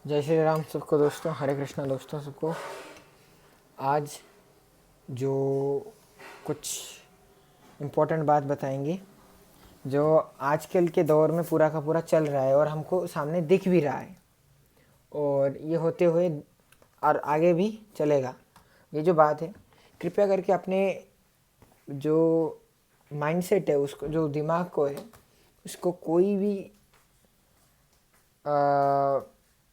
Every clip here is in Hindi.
जय श्री राम सबको दोस्तों, हरे कृष्णा दोस्तों सबको। आज जो कुछ इम्पोर्टेंट बात बताएंगे जो आजकल के दौर में पूरा का पूरा चल रहा है और हमको सामने दिख भी रहा है और ये होते हुए और आगे भी चलेगा। ये जो बात है, कृपया करके अपने जो माइंडसेट है उसको, जो दिमाग को है, उसको कोई भी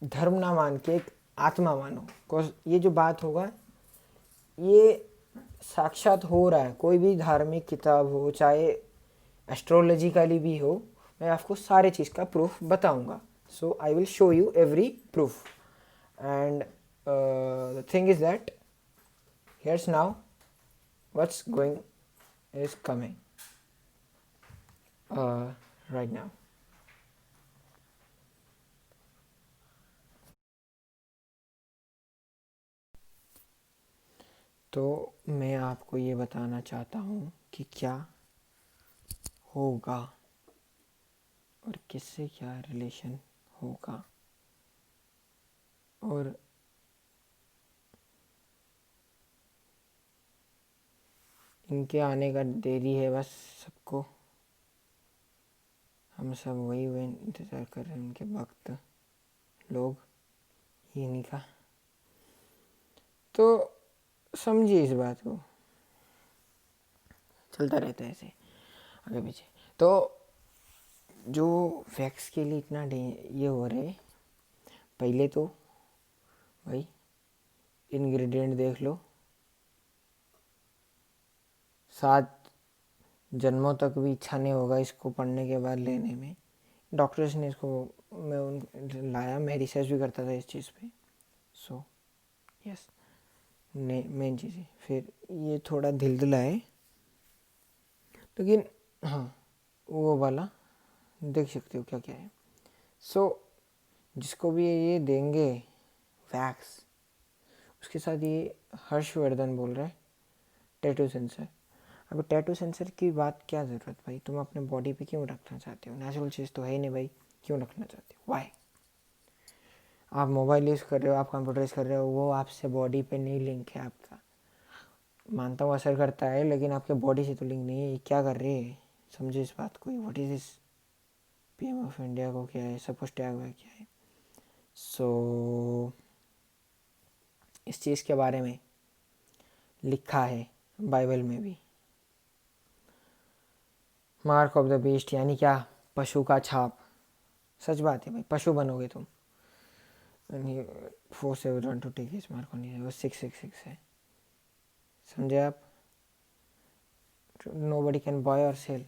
धर्म ना मान के एक आत्मा मानो। बिकॉज ये जो बात होगा ये साक्षात हो रहा है। कोई भी धार्मिक किताब हो, चाहे एस्ट्रोलॉजिकली भी हो, मैं आपको सारे चीज़ का प्रूफ बताऊंगा। So I will show you every proof and the thing is that here's now what's going is coming right now. तो मैं आपको ये बताना चाहता हूँ कि क्या होगा और किससे क्या रिलेशन होगा, और इनके आने का देरी है बस सबको। हम सब वही हुए इंतज़ार कर रहे हैं उनके वक्त, लोग ही नहीं का। तो समझिए इस बात को, चलता रहता है ऐसे आगे पीछे। तो जो फैक्ट्स के लिए इतना ये हो रहे, पहले तो भाई इंग्रेडिएंट देख लो, 7 जन्मों तक भी इच्छा नहीं होगा इसको पढ़ने के बाद लेने में। डॉक्टर्स ने इसको, मैं उन लाया, मैं रिसर्च भी करता था इस चीज़ पे। सो यस, मेन चीज़ है। फिर ये थोड़ा ढिलढिला है, लेकिन हाँ वो वाला देख सकते हो क्या क्या है। सो जिसको भी ये देंगे वैक्स, उसके साथ ये हर्षवर्धन बोल रहा है टैटू सेंसर। अब टैटू सेंसर की बात क्या ज़रूरत भाई, तुम अपने बॉडी पे क्यों रखना चाहते हो? नेचुरल चीज़ तो है ही नहीं भाई, क्यों रखना चाहते हो? वाई? आप मोबाइल यूज़ कर रहे हो, आप कंप्यूटर यूज़ कर रहे हो, वो आपसे बॉडी पे नहीं लिंक है आपका। मानता हूँ असर करता है, लेकिन आपके बॉडी से तो लिंक नहीं है। ये क्या कर रहे हैं, समझे इस बात को। What is this? PM of India को क्या है, सब कुछ टैग हुआ क्या है? सो इस चीज़ के बारे में लिखा है बाइबल में भी। मार्क ऑफ द बीस्ट यानी क्या? पशु का छाप। सच बात है भाई, पशु बनोगे तुम। 471 टू टेक इस मार्क होनी है, वो 666 है, समझे आप? नो बडी कैन बाय और सेल।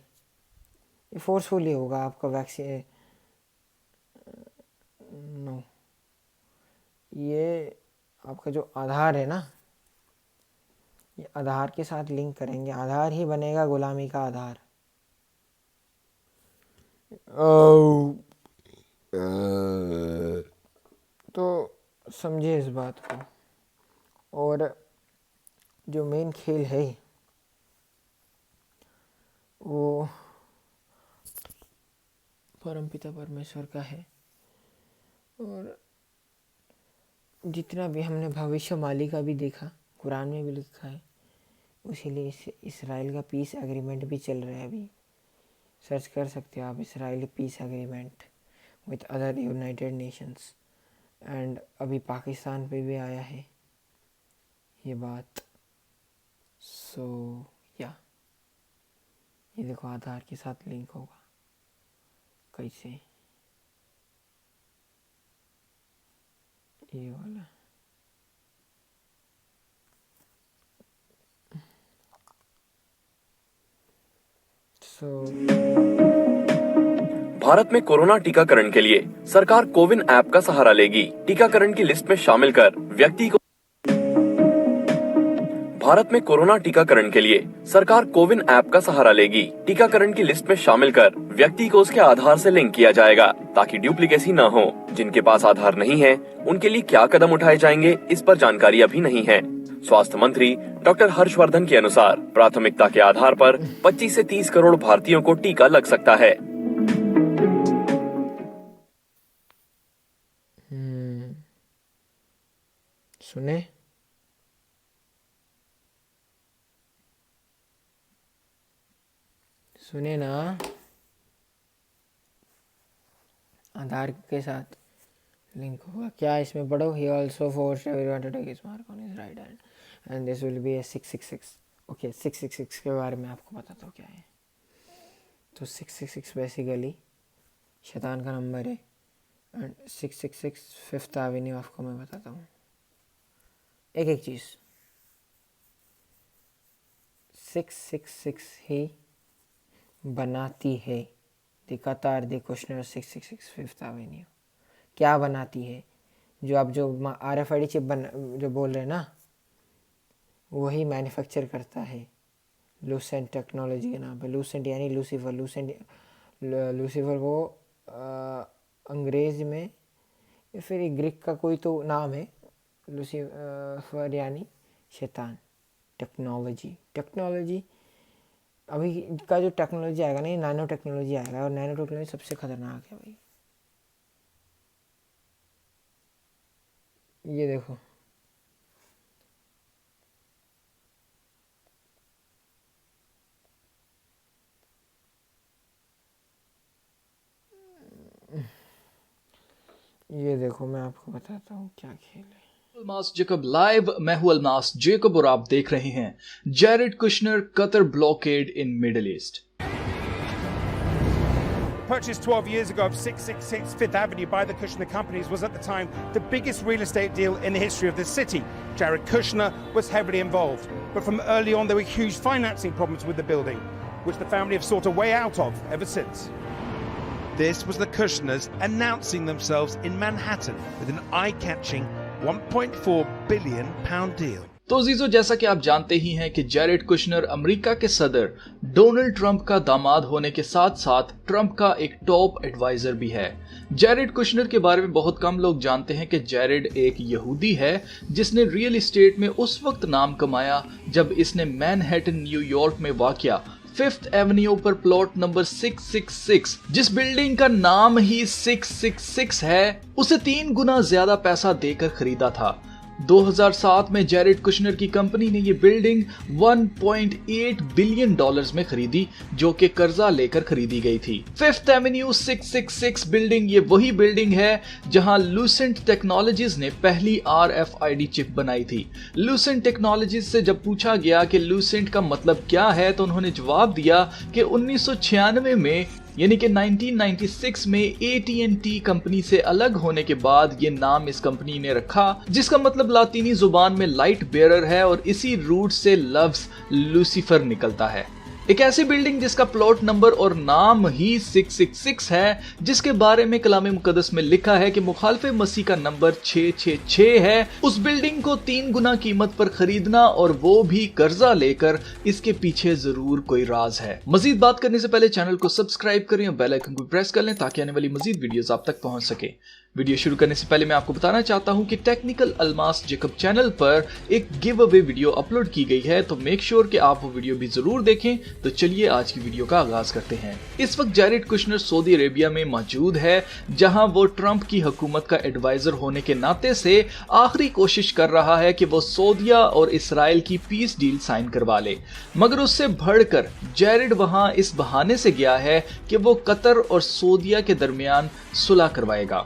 ये फोर्सफुली होगा आपका वैक्सीन। नो, ये आपका जो आधार है ना, ये आधार के साथ लिंक करेंगे, आधार ही बनेगा गुलामी का आधार। तो समझिए इस बात को। और जो मेन खेल है वो परमपिता परमेश्वर का है। और जितना भी हमने भविष्य माली का भी देखा, कुरान में भी लिखा है, इसीलिए इसराइल का पीस एग्रीमेंट भी चल रहा है अभी। सर्च कर सकते हो आप, Israel piece agreement with other United Nations. And अभी पाकिस्तान पे भी आया है ये बात। सो या ये देखो, आधार के साथ लिंक होगा कैसे, ये वाला। भारत में कोरोना टीकाकरण के लिए सरकार कोविन ऐप का सहारा लेगी। टीकाकरण की लिस्ट में शामिल कर व्यक्ति को भारत में कोरोना टीकाकरण के लिए सरकार कोविन ऐप का सहारा लेगी। टीकाकरण की लिस्ट में शामिल कर व्यक्ति को उसके आधार से लिंक किया जाएगा ताकि डुप्लीकेसी न हो। जिनके पास आधार नहीं है उनके लिए क्या कदम उठाए जाएंगे, इस पर जानकारी अभी नहीं है। स्वास्थ्य मंत्री डॉक्टर हर्षवर्धन के अनुसार प्राथमिकता के आधार पर 25 से 30 करोड़ भारतीयों को टीका लग सकता है। सुने? सुने ना? आधार के साथ लिंक होगा क्या? इसमें पढ़ो। He also forced everyone to take his mark on his right hand and this will be a 666. Okay 666 के बारे में आपको बताता हूँ क्या है। तो 666 बेसिकली शैतान का नंबर है एंड 666 5th एवेन्यू आपको मैं बताता हूँ एक एक चीज़। 666 ही बनाती है द कतार द कुशनर 666 5th एवेन्यू। क्या बनाती है? जो आप जो RFID चिप जो बोल रहे हैं ना, वही मैन्युफैक्चर करता है लूसेंट टेक्नोलॉजी के नाम पे। लूसेंट यानी लूसीफर। लूसीफर को अंग्रेज़ में या फिर ग्रीक का कोई तो नाम है। लूसीफर यानी शैतान। टेक्नोलॉजी अभी का जो टेक्नोलॉजी आएगा ना, ये नैनो टेक्नोलॉजी आएगा और नैनो टेक्नोलॉजी सबसे खतरनाक है भाई। ये देखो, ये देखो, मैं आपको बताता हूँ क्या खेल है। अल्मास जेकब लाइव, मैं हूं अल्मास जेकब और आप देख रहे हैं Jared Kushner Qatar blockade in middle east. Purchase 12 years ago of 666 Fifth Avenue by the Kushner Companies was at the time the biggest real estate deal in the history of this city. Jared Kushner was heavily involved, but from early on there were huge financing problems with the building, which the family have sought a way out of ever since. This was the Kushners announcing themselves in Manhattan with an eye-catching £1.4 billion deal. तो जीजो, जैसा कि आप जानते ही हैं कि जेरेड कुशनर अमेरिका के सदर डोनाल्ड ट्रंप का दामाद होने के साथ साथ ट्रंप का एक टॉप एडवाइजर भी है। जेरेड कुशनर के बारे में बहुत कम लोग जानते हैं कि जेरेड एक यहूदी है जिसने रियल एस्टेट में उस वक्त नाम कमाया जब इसने मैनहट्टन न्यूयॉर्क में वाक़या 5th एवेन्यू पर प्लॉट नंबर 666, जिस बिल्डिंग का नाम ही 666 है, उसे 3 गुना ज्यादा पैसा देकर खरीदा था। 2007 में जेरेड कुशनर की कंपनी ने ये बिल्डिंग 1.8 बिलियन डॉलर्स में खरीदी, जो कि कर्जा लेकर खरीदी गई थी। 5th एवेन्यू 666 बिल्डिंग ये वही बिल्डिंग है जहां लूसेंट टेक्नोलॉजीज ने पहली RFID चिप बनाई थी। लूसेंट टेक्नोलॉजीज से जब पूछा गया कि लूसेंट का मतलब क्या है, तो उन्होंने जवाब दिया कि 1996 में यानी कि 1996 में AT&T कंपनी से अलग होने के बाद ये नाम इस कंपनी ने रखा, जिसका मतलब लातीनी जुबान में लाइट बेयरर है और इसी रूट से लफ्ज लूसीफर निकलता है। एक ऐसी बिल्डिंग जिसका प्लॉट नंबर और नाम ही 666 है, जिसके बारे में कलाम मुकद्दस में लिखा है कि मुखालिफे मसीह का नंबर 666 है, उस बिल्डिंग को 3 गुना कीमत पर खरीदना और वो भी कर्जा लेकर, इसके पीछे जरूर कोई राज है। मजीद बात करने से पहले चैनल को सब्सक्राइब करें और बेल आइकन को प्रेस कर लें ताकि आने वाली मजीद वीडियोस आप तक पहुंच सके। वीडियो शुरू करने से पहले मैं आपको बताना चाहता हूं कि टेक्निकल अल्मास जेकब चैनल पर एक गिव अवे वीडियो अपलोड की गई है, तो मेक श्योर कि आप वो वीडियो भी जरूर देखें। तो चलिए आज की वीडियो का आगाज करते हैं। इस वक्त जेरेड कुशनर सऊदी अरेबिया में मौजूद है, जहां वो ट्रंप की हुकूमत का एडवाइजर होने के नाते से आखिरी कोशिश कर रहा है कि वो सऊदिया और इसराइल की पीस डील साइन करवा ले। मगर उससे बढ़कर जेरेड वहां इस बहाने से गया है कि वो कतर और सऊदिया के दरमियान सुलह करवाएगा।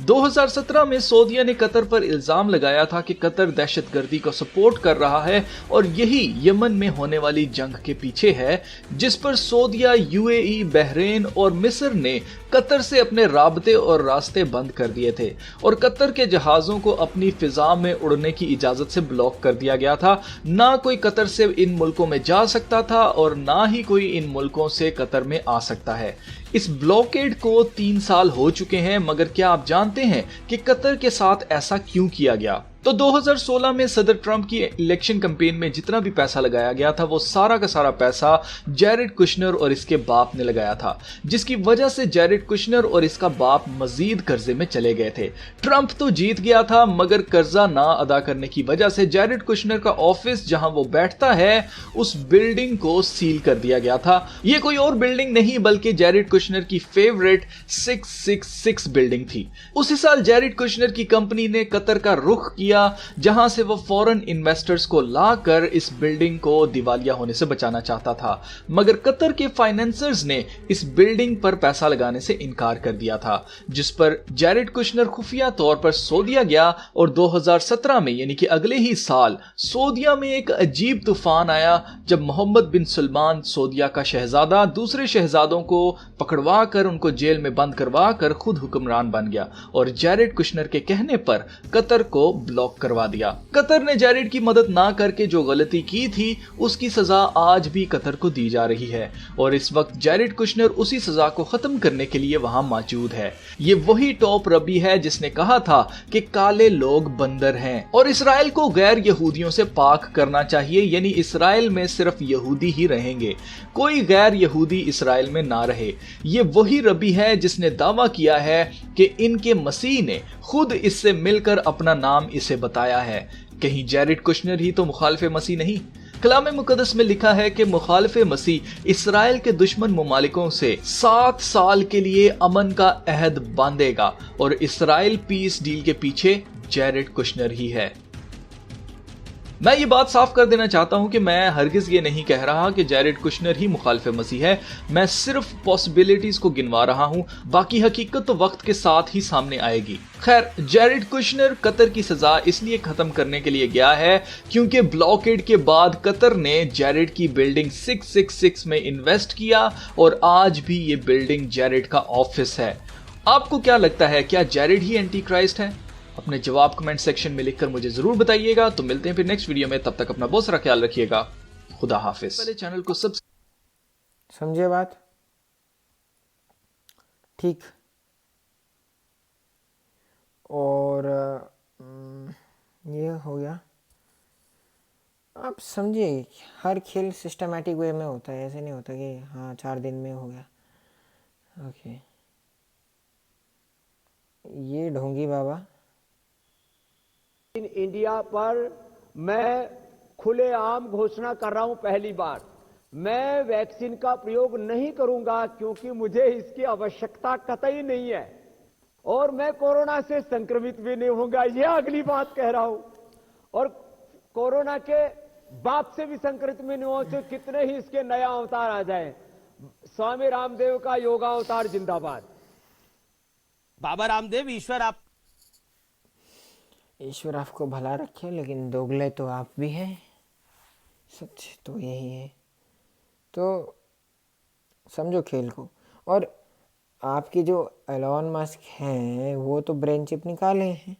2017 में सऊदिया ने कतर पर इल्जाम लगाया था कि कतर दहशतगर्दी को सपोर्ट कर रहा है और यही यमन में होने वाली जंग के पीछे है, जिस पर सऊदिया, UAE, बहरीन और मिस्र ने कतर से अपने राबते और रास्ते बंद कर दिए थे और कतर के जहाजों को अपनी फिजा में उड़ने की इजाजत से ब्लॉक कर दिया गया था। ना कोई कतर से इन मुल्कों में जा सकता था और ना ही कोई इन मुल्कों से कतर में आ सकता है। इस ब्लॉकेड को 3 साल हो चुके हैं, मगर क्या आप जानते हैं कि कतर के साथ ऐसा क्यों किया गया? तो 2016 में सदर ट्रंप की इलेक्शन कैंपेन में जितना भी पैसा लगाया गया था वो सारा का सारा पैसा जैरेड कुशनर और इसके बाप ने लगाया था, जिसकी वजह से जैरेड कुशनर और इसका बाप मजीद कर्जे में चले गए थे। ट्रंप तो जीत गया था मगर कर्जा ना अदा करने की वजह से जैरेड कुशनर का ऑफिस जहां वो बैठता है उस बिल्डिंग को सील कर दिया गया था। ये कोई और बिल्डिंग नहीं बल्कि जैरेड कुशनर की फेवरेट 666 बिल्डिंग थी। उसी साल जैरेड कुशनर की कंपनी ने कतर का रुख किया जहां से वो फॉरेन इन्वेस्टर्स को लाकर इस बिल्डिंग को दिवालिया होने से बचाना चाहता था, मगर कतर के फाइनेंसर्स ने इस बिल्डिंग पर पैसा लगाने से इनकार कर दिया था, जिस पर जैरेड कुशनर खुफिया तौर पर सऊदीया गया और 2017 में यानी कि अगले ही साल सऊदीया में एक अजीब तूफान आया जब मोहम्मद बिन सलमान सऊदीया का शहजादा दूसरे शहजादों को पकड़वा कर उनको जेल में बंद करवा कर खुद हुक्मरान बन गया और जैरेड कुशनर के कहने पर कतर को ब्लॉक करवा दिया। कतर ने जैरेड की मदद ना करके जो गलती की थी उसकी सजा आज भी कतर को दी जा रही है और इस वक्त जैरेड कुशनर उसी सजा को खत्म करने के लिए वहां मौजूद है। ये वही टॉप रबी है जिसने कहा था कि काले लोग बंदर हैं और इसराइल को गैर यहूदियों से पाक करना चाहिए, यानी इसराइल में सिर्फ यहूदी ही रहेंगे, कोई गैर यहूदी इसराइल में ना रहे। ये वही रबी है जिसने दावा किया है कि इनके मसीह ने खुद इससे मिलकर अपना नाम इसे बताया है। कहीं जैरेड कुशनर ही तो मुखालिफ मसीह नहीं? कलाम मुकद्दस में लिखा है कि मुखालिफ मसीह इसराइल के दुश्मन मुमालिकों से 7 साल के लिए अमन का अहद बांधेगा और इसराइल पीस डील के पीछे जैरेड कुशनर ही है। मैं ये बात साफ कर देना चाहता हूं कि मैं हरगिज ये नहीं कह रहा कि जैरेड कुशनर ही मुखालिफ मसीह है, मैं सिर्फ पॉसिबिलिटीज को गिनवा रहा हूं, बाकी हकीकत तो वक्त के साथ ही सामने आएगी। खैर, जैरेड कुशनर कतर की सजा इसलिए खत्म करने के लिए गया है क्योंकि ब्लॉकेड के बाद कतर ने जैरेड की बिल्डिंग 666 में इन्वेस्ट किया और आज भी ये बिल्डिंग जैरेड का ऑफिस है। आपको क्या लगता है, क्या जैरेड ही एंटी क्राइस्ट है? अपने जवाब कमेंट सेक्शन में लिखकर मुझे जरूर बताइएगा। तो मिलते हैं फिर नेक्स्ट वीडियो में, तब तक अपना बहुत सारा ख्याल रखिएगा। खुदा हाफिज। पहले चैनल को समझे बात? ठीक। और ये हो गया। आप समझिए, हर खेल सिस्टमैटिक वे में होता है, ऐसे नहीं होता कि हाँ 4 दिन में हो गया। ओके, ये ढोंगी बाबा इन इंडिया पर मैं खुलेआम घोषणा कर रहा हूं, पहली बार मैं वैक्सीन का प्रयोग नहीं करूंगा क्योंकि मुझे इसकी आवश्यकता कतई नहीं है और मैं कोरोना से संक्रमित भी नहीं होऊंगा, यह अगली बात कह रहा हूं। और कोरोना के बाप से भी संक्रमित में नहीं हो, तो कितने ही इसके नया अवतार आ जाए। स्वामी रामदेव का योगा अवतार जिंदाबाद। बाबा रामदेव, ईश्वर आपको भला रखे, लेकिन दोगले तो आप भी हैं, सच तो यही है। तो समझो खेल को। और आपके जो एलॉन मस्क हैं वो तो ब्रेन चिप निकाले हैं,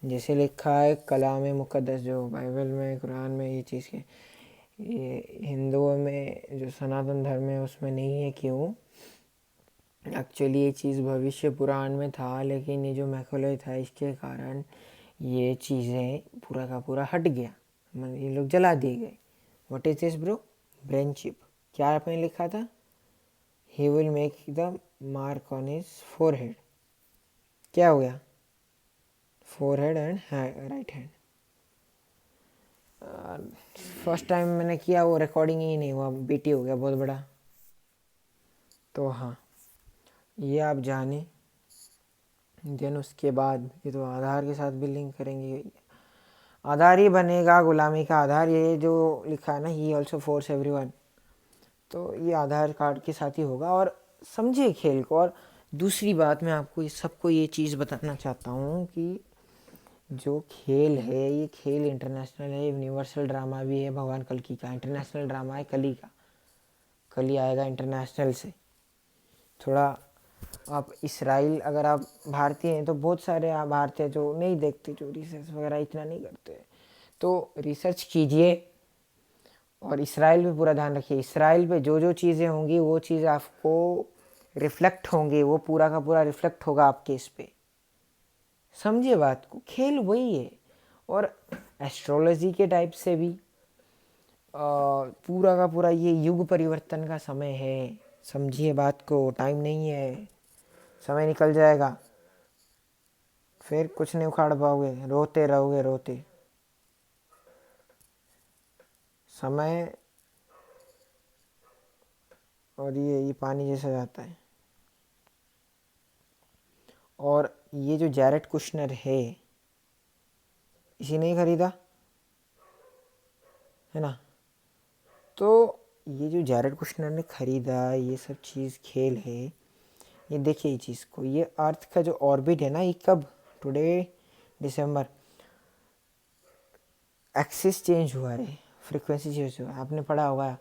जैसे लिखा है कलाम मुकद्दस जो बाइबल में, कुरान में, ये चीज़ के, ये हिंदुओं में जो सनातन धर्म है उसमें नहीं है। क्यों? एक्चुअली ये चीज़ भविष्य पुराण में था, लेकिन ये जो मैकोले था इसके कारण ये चीज़ें पूरा का पूरा हट गया, मतलब ये लोग जला दिए गए। What is this bro? Brain chip. क्या आपने लिखा था? He will make the mark on his forehead. क्या हो गया? Forehead and right hand. First time मैंने किया वो रिकॉर्डिंग ही नहीं हुआ, बीटी हो गया बहुत बड़ा। तो हाँ, ये आप जाने। देन उसके बाद ये तो आधार के साथ भी लिंक करेंगे, आधार ही बनेगा गुलामी का आधार। ये जो लिखा है ना, ही ऑल्सो फोर्स एवरीवन, तो ये आधार कार्ड के साथ ही होगा। और समझिए खेल को। और दूसरी बात, मैं आपको सबको ये चीज़ बताना चाहता हूँ कि जो खेल है ये खेल इंटरनेशनल है, यूनिवर्सल ड्रामा भी है। भगवान कल्कि का इंटरनेशनल ड्रामा है, कली का। कली आएगा इंटरनेशनल से। थोड़ा आप इसराइल, अगर आप भारतीय हैं तो बहुत सारे आप भारतीय जो नहीं देखते, जो रिसर्च वगैरह इतना नहीं करते, तो रिसर्च कीजिए और इसराइल पे पूरा ध्यान रखिए। इसराइल पे जो जो चीज़ें होंगी वो चीज़ आपको रिफ्लेक्ट होंगे, वो पूरा का पूरा रिफ्लेक्ट होगा आपके इस पे। समझिए बात को, खेल वही है। और एस्ट्रोलॉजी के टाइप से भी पूरा का पूरा ये युग परिवर्तन का समय है। समझिए बात को, टाइम नहीं है, समय निकल जाएगा, फिर कुछ नहीं उखाड़ पाओगे, रोते रहोगे रोते। समय और ये पानी जैसा जाता है। और ये जो जैरेड कुशनर है, इसी ने ही खरीदा है ना। तो ये जो जैरेड कुशनर ने खरीदा, ये सब चीज़ खेल है। ये देखिए ये चीज़ को, ये अर्थ का जो ऑर्बिट है ना, ये कब टुडे दिसंबर एक्सिस चेंज हुआ है, फ्रीक्वेंसी चेंज हुआ है। आपने पढ़ा होगा,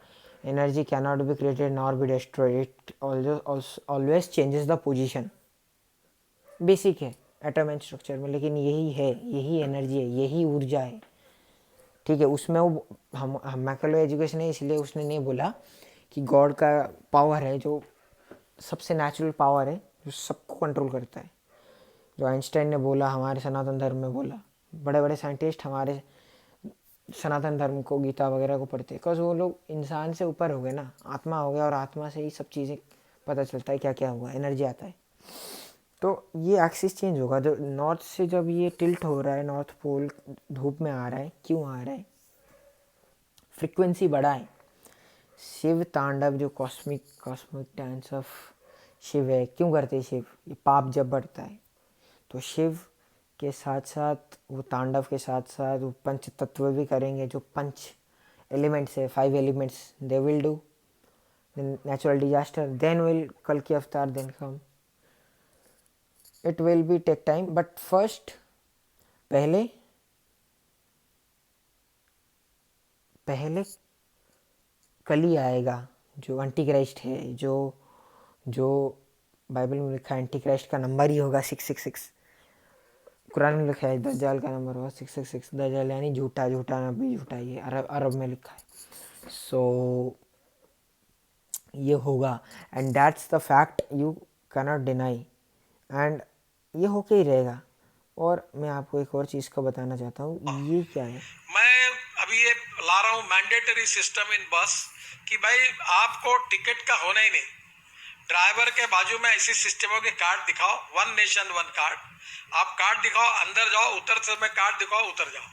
energy can not be created nor be destroyed, it always changes the position. Basic है एटम एंड स्ट्रक्चर में, लेकिन यही है, यही एनर्जी है, यही ऊर्जा है। ठीक है, उसमें वो हम मैकेलो एजुकेशन है, इसलिए उसने नहीं बोला कि गॉड का पावर है जो सबसे नेचुरल पावर है, जो सबको कंट्रोल करता है। जो आइंस्टाइन ने बोला, हमारे सनातन धर्म में बोला, बड़े बड़े साइंटिस्ट हमारे सनातन धर्म को, गीता वगैरह को पढ़ते, बिकॉज वो लोग इंसान से ऊपर हो गए ना, आत्मा हो गया, और आत्मा से ही सब चीज़ें पता चलता है क्या क्या हुआ, एनर्जी आता है। तो ये एक्सिस चेंज होगा, जो नॉर्थ से जब ये टिल्ट हो रहा है, नॉर्थ पोल धूप में आ रहा है, क्यों आ रहा है? फ्रीक्वेंसी बढ़ा है। शिव तांडव जो कॉस्मिक डांस ऑफ शिव है, क्यों करते हैं शिव? ये पाप जब बढ़ता है तो शिव के साथ साथ, वो तांडव के साथ साथ वो पंच तत्व भी करेंगे, जो पंच एलिमेंट्स है, 5 elements, they will do natural disaster, then will कल की अवतार, then come, it will be take time, but first पहले कली आएगा, जो एंटी क्राइस्ट है, जो बाइबल में लिखा है एंटी क्राइस्ट का नंबर ही होगा 666, कुरान में लिखा है दज्जाल का नंबर होगा 666, दज्जाल यानी झूठा, नबी झूठा, ये अरब में लिखा है। सो ये होगा, and that's the fact, you cannot deny, and ये होके ही रहेगा। और मैं आपको एक और चीज़ का बताना चाहता हूँ, ये क्या है, मैं अभी ये ला रहा हूँ मैंडेटरी सिस्टम इन बस, कि भाई आपको टिकट का होना ही नहीं, ड्राइवर के बाजू में ऐसी सिस्टम हो कि कार्ड दिखाओ, 1 नेशन 1 कार्ड, आप कार्ड दिखाओ, अंदर जाओ, उतर समय कार्ड दिखाओ, उतर जाओ,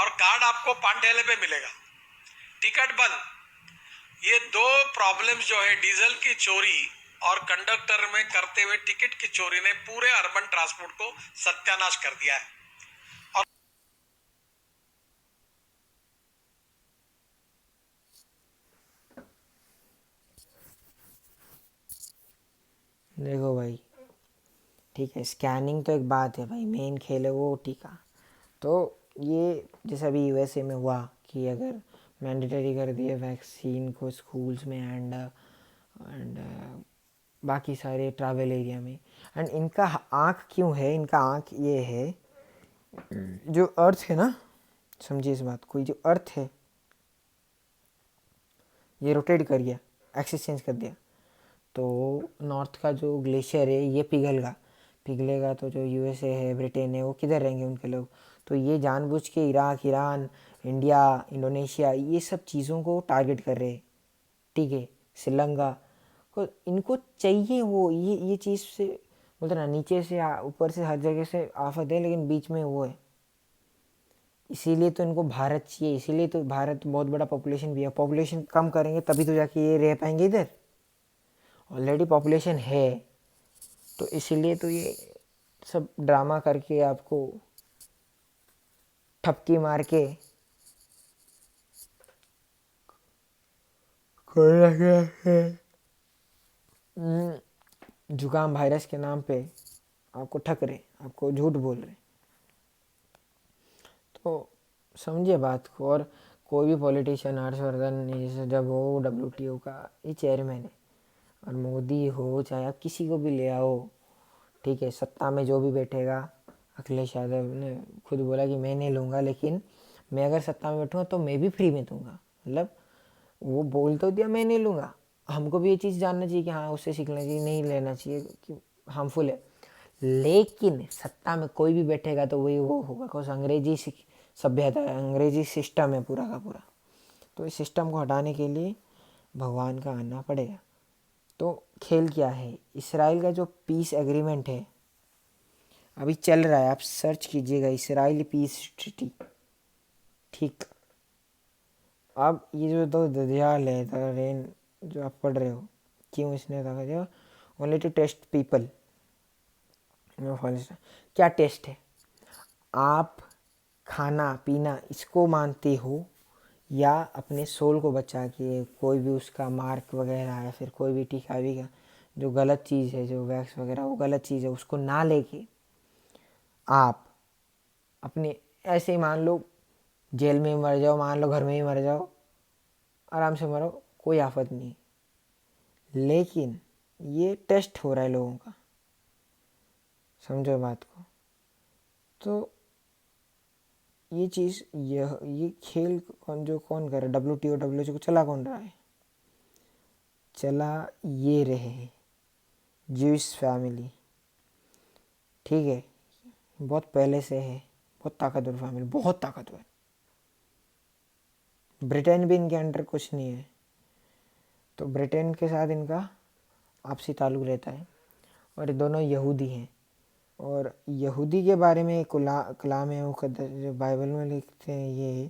और कार्ड आपको पांठेले पे मिलेगा, टिकट बंद। ये 2 प्रॉब्लम्स जो है, डीजल की चोरी और कंडक्टर में करते हुए टिकट की चोरी, ने पूरे अर्बन ट्रांसपोर्ट को सत्यानाश कर दिया है। देखो भाई, ठीक है, स्कैनिंग तो एक बात है भाई, मेन खेल है वो टीका। तो ये जैसे अभी यूएसए में हुआ कि अगर मैंडेटरी कर दिए वैक्सीन को स्कूल्स में, एंड बाकी सारे ट्रैवल एरिया में, एंड इनका आँख क्यों है? इनका आँख ये है, जो अर्थ है ना, समझिए इस बात को, जो अर्थ है ये रोटेट कर गया, एक्सिस चेंज कर दिया, तो नॉर्थ का जो ग्लेशियर है ये पिघलेगा, तो जो यूएसए है, ब्रिटेन है, वो किधर रहेंगे उनके लोग? तो ये जानबूझ के इराक, ईरान, इंडिया, इंडोनेशिया, ये सब चीज़ों को टारगेट कर रहे हैं। ठीक है, श्रीलंका को इनको चाहिए वो, ये चीज़ से बोलते ना, नीचे से ऊपर से हर जगह से आफत है, लेकिन बीच में वो है। इसीलिए तो इनको भारत चाहिए, इसीलिए तो भारत बहुत बड़ा पॉपुलेशन भी है। पॉपुलेशन कम करेंगे तभी तो जाके ये रह पाएंगे इधर, ऑलरेडी पॉपुलेशन है। तो इसीलिए तो ये सब ड्रामा करके आपको ठपकी मार के जुकाम वायरस के नाम पे आपको ठक रहे, आपको झूठ बोल रहे। तो समझिए बात को। और कोई भी पॉलिटिशियन, हर्षवर्धन जब हो WTO का ये चेयरमैन है, और मोदी हो, चाहे आप किसी को भी ले आओ, ठीक है, सत्ता में जो भी बैठेगा, अखिलेश यादव ने खुद बोला कि मैं नहीं लूँगा, लेकिन मैं अगर सत्ता में बैठूँगा तो मैं भी फ्री में दूंगा। मतलब वो बोल तो दिया मैं नहीं लूँगा, हमको भी ये चीज़ जानना चाहिए कि हाँ, उससे सीखना चाहिए, नहीं लेना चाहिए कि हार्मफुल है। लेकिन सत्ता में कोई भी बैठेगा तो वही वो होगा, बिकॉज अंग्रेजी सभ्यता है, अंग्रेजी सिस्टम है पूरा का पूरा। तो इस सिस्टम को हटाने के लिए भगवान का आना पड़ेगा। तो खेल क्या है, इसराइल का जो पीस एग्रीमेंट है अभी चल रहा है, आप सर्च कीजिएगा इसराइल पीस ट्रीटी। ठीक, अब ये जो दो दज्जाल है, रेन जो आप पढ़ रहे हो, क्यों इसने कहा दिया ओनली टू टेस्ट पीपल। क्या टेस्ट है, आप खाना पीना इसको मानते हो या अपने सोल को बचा के कोई भी उसका मार्क वगैरह या फिर कोई भी टीका वीका जो गलत चीज़ है, जो वैक्स वगैरह वो गलत चीज़ है, उसको ना लेके आप अपने ऐसे ही मान लो जेल में ही मर जाओ, मान लो घर में ही मर जाओ, आराम से मरो, कोई आफत नहीं। लेकिन ये टेस्ट हो रहा है लोगों का, समझो बात को। तो ये चीज़ ये खेल कौन कर रहा है, WTO को चला कौन रहा है, चला ये रहे ज्यूस फैमिली। ठीक है, बहुत पहले से है, बहुत ताकतवर फैमिली, बहुत ताकतवर। ब्रिटेन भी इनके अंडर कुछ नहीं है, तो ब्रिटेन के साथ इनका आपसी ताल्लुक रहता है। और ये दोनों यहूदी हैं, और यहूदी के बारे में एक कलाम है मुक़द्दस जो बाइबल में लिखते हैं ये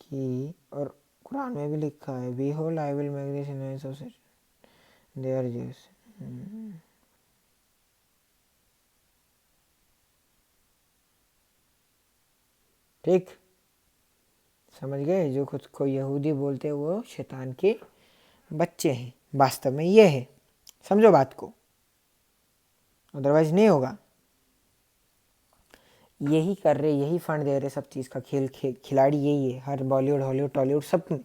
कि, और कुरान में भी लिखा है, behold I will make this inheritance of their juice. ठीक, समझ गए, जो खुद को यहूदी बोलते हैं वो शैतान के बच्चे हैं, वास्तव में ये है, समझो बात को, अदरवाइज नहीं होगा। यही कर रहे, यही फंड दे रहे सब चीज़ का, खिलाड़ी यही है, हर बॉलीवुड हॉलीवुड टॉलीवुड सब में,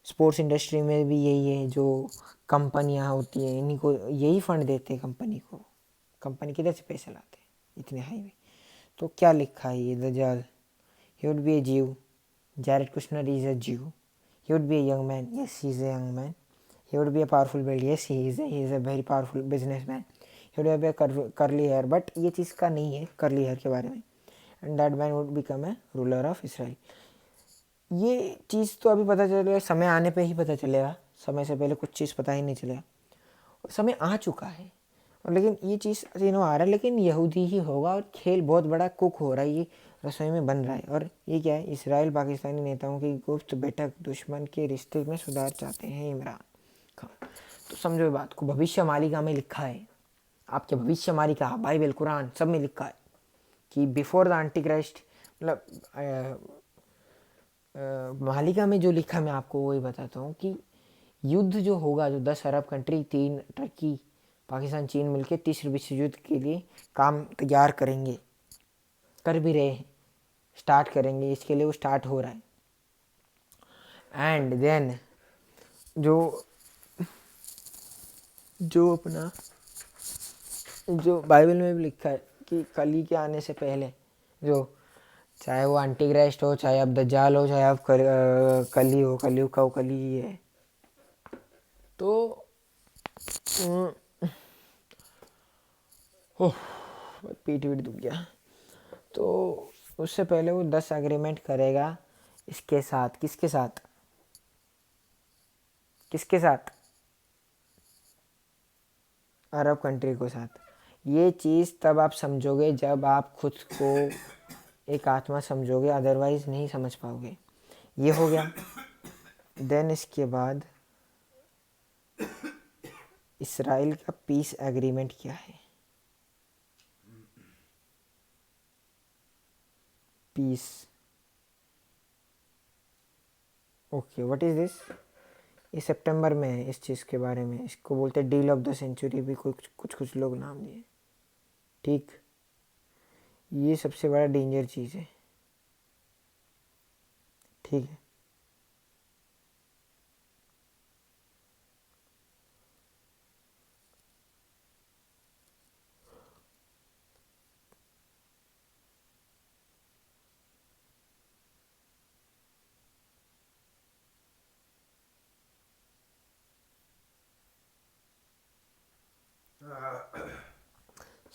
स्पोर्ट्स इंडस्ट्री में भी यही है, जो कंपनियां होती हैं इन्हीं को यही फंड देते हैं कंपनी को। कंपनी किधर से पैसे लाते हैं इतने हाई में। तो क्या लिखा है ये दज्जाल, he would be a Jew, Jared Kushner is a Jew, he would be a young man, yes he is a young man, he would be a powerful build, yes he is a very powerful businessman, he would have a curly hair, but ये चीज़ का नहीं है curly hair के बारे में, and that man would become a ruler of Israel। ये चीज़ तो अभी पता चलेगा, समय आने पे ही पता चलेगा, समय से पहले कुछ चीज़ पता ही नहीं चलेगा, और समय आ चुका है। और लेकिन ये चीज़ तीनों आ रहा है, लेकिन यहूदी ही होगा, और खेल बहुत बड़ा कुक हो रहा है, ये रसोई में बन रहा है। और ये क्या है, इसराइल पाकिस्तानी नेताओं की गुप्त बैठक, दुश्मन के रिश्ते में सुधार चाहते हैं इमरान खान। तो समझो बात को, भविष्य मालिका में लिखा है, आपके भविष्य मालिका बाइबल कुरान सब में लिखा है कि बिफोर द एंटी क्राइस्ट, मतलब मालिका में जो लिखा मैं आपको वही बताता हूँ कि युद्ध जो होगा, जो 10 अरब कंट्री, 3 टर्की, पाकिस्तान, चीन मिलके तीसरे विश्व युद्ध के लिए काम तैयार करेंगे, कर भी रहे हैं, स्टार्ट करेंगे, इसके लिए वो स्टार्ट हो रहा है। एंड देन जो अपना जो बाइबल में भी लिखा है कि कली के आने से पहले, जो चाहे वो एंटीक्राइस्ट हो, चाहे अब दज्जाल हो, चाहे अब कली हो, कलयुग का वो कली ही है। तो पीठ दुख गया। तो उससे पहले वो 10 एग्रीमेंट करेगा इसके साथ, किसके साथ, किसके साथ, अरब कंट्री के साथ। ये चीज़ तब आप समझोगे जब आप खुद को एक आत्मा समझोगे, अदरवाइज नहीं समझ पाओगे। ये हो गया। देन इसके बाद इसराइल का पीस एग्रीमेंट क्या है, peace, okay, what is this. ये सितंबर में है, इस चीज़ के बारे में, इसको बोलते हैं डील ऑफ द सेंचुरी भी कुछ लोग नाम दिए। ठीक, ये सबसे बड़ा डेंजर चीज़ है। ठीक है,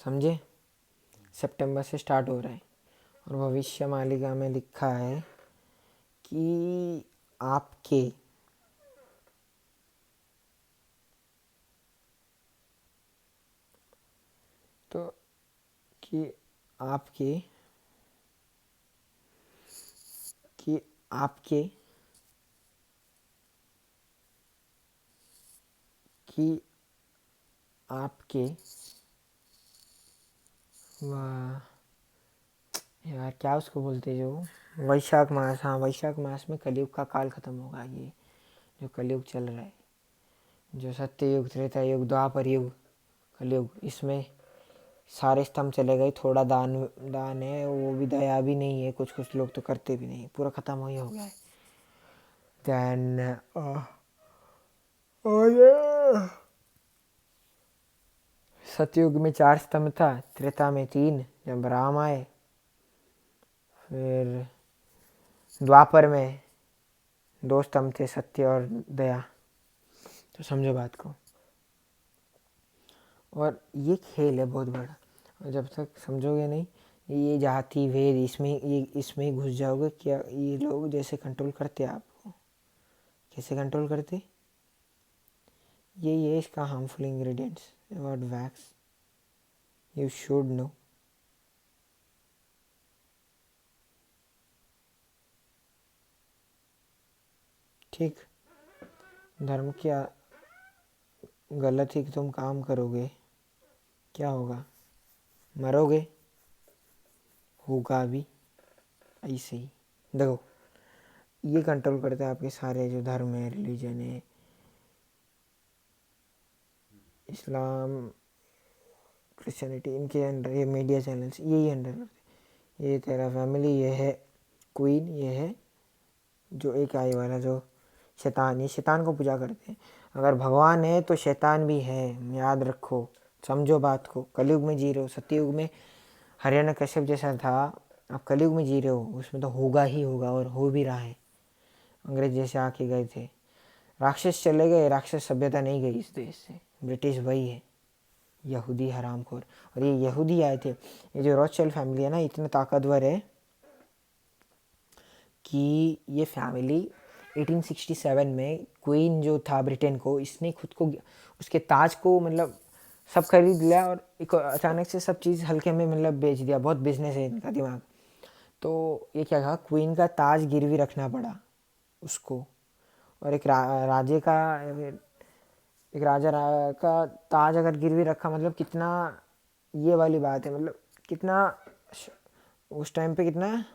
समझे? सितंबर से स्टार्ट हो रहा है और भविष्य मालिका में लिखा है कि आपके तो कि आपके कि आपके कि आपके वाह यार, क्या उसको बोलते जो वैशाख मास, हाँ वैशाख मास में कलयुग का काल खत्म होगा। ये जो कलयुग चल रहा है, जो सत्य युग, त्रेता युग, द्वापर युग, कलयुग, इसमें सारे स्तंभ चले गए। थोड़ा दान दान है, वो भी दया भी नहीं है, कुछ कुछ लोग तो करते भी नहीं, पूरा खत्म हो गया है। देन और सतयुग में 4 स्तंभ था, त्रेता में 3 जब राम आए, फिर द्वापर में 2 स्तंभ थे, सत्य और दया। तो समझो बात को। और ये खेल है बहुत बड़ा, और जब तक समझोगे नहीं, ये जाति भेद इसमें ही घुस जाओगे। क्या ये लोग जैसे कंट्रोल करते हैं आपको, कैसे कंट्रोल करते? ये इसका harmful ingredients about wax, you should know. ठीक, धर्म क्या गलत ही तुम काम करोगे, क्या होगा? मरोगे, होगा भी ऐसे ही। देखो, ये कंट्रोल करते हैं आपके सारे जो धर्म है, रिलीजन है, इस्लाम, क्रिश्चियनिटी, इनके अंडर ये मीडिया चैनल्स यही अंडर करते। ये तेरा फैमिली, ये है क्वीन, ये है जो एक आई वाला जो शैतान, ये शैतान को पूजा करते हैं। अगर भगवान है तो शैतान भी है, याद रखो, समझो बात को। कलयुग में जी रहे हो, सत्ययुग में हरियाणा कश्यप जैसा था, अब कलयुग में जी रहे हो, उसमें तो होगा ही होगा और हो भी रहा है। अंग्रेज जैसे आके गए थे, राक्षस चले गए, राक्षस सभ्यता नहीं गई इस देश से, ब्रिटिश वही है, यहूदी हरामखोर। और ये यहूदी आए थे, ये जो रॉथस्चाइल्ड फैमिली है ना, इतने ताकतवर है कि ये फैमिली 1867 में क्वीन जो था ब्रिटेन को, इसने खुद को, उसके ताज को मतलब सब खरीद लिया और एक अचानक से सब चीज़ हल्के में मतलब बेच दिया। बहुत बिजनेस है इनका दिमाग। तो ये क्या कहा, क्वीन का ताज गिरवी रखना पड़ा उसको। और एक राजे का, एक का ताज अगर गिरवी रखा, मतलब कितना, ये वाली बात है, मतलब कितना उस टाइम पे कितना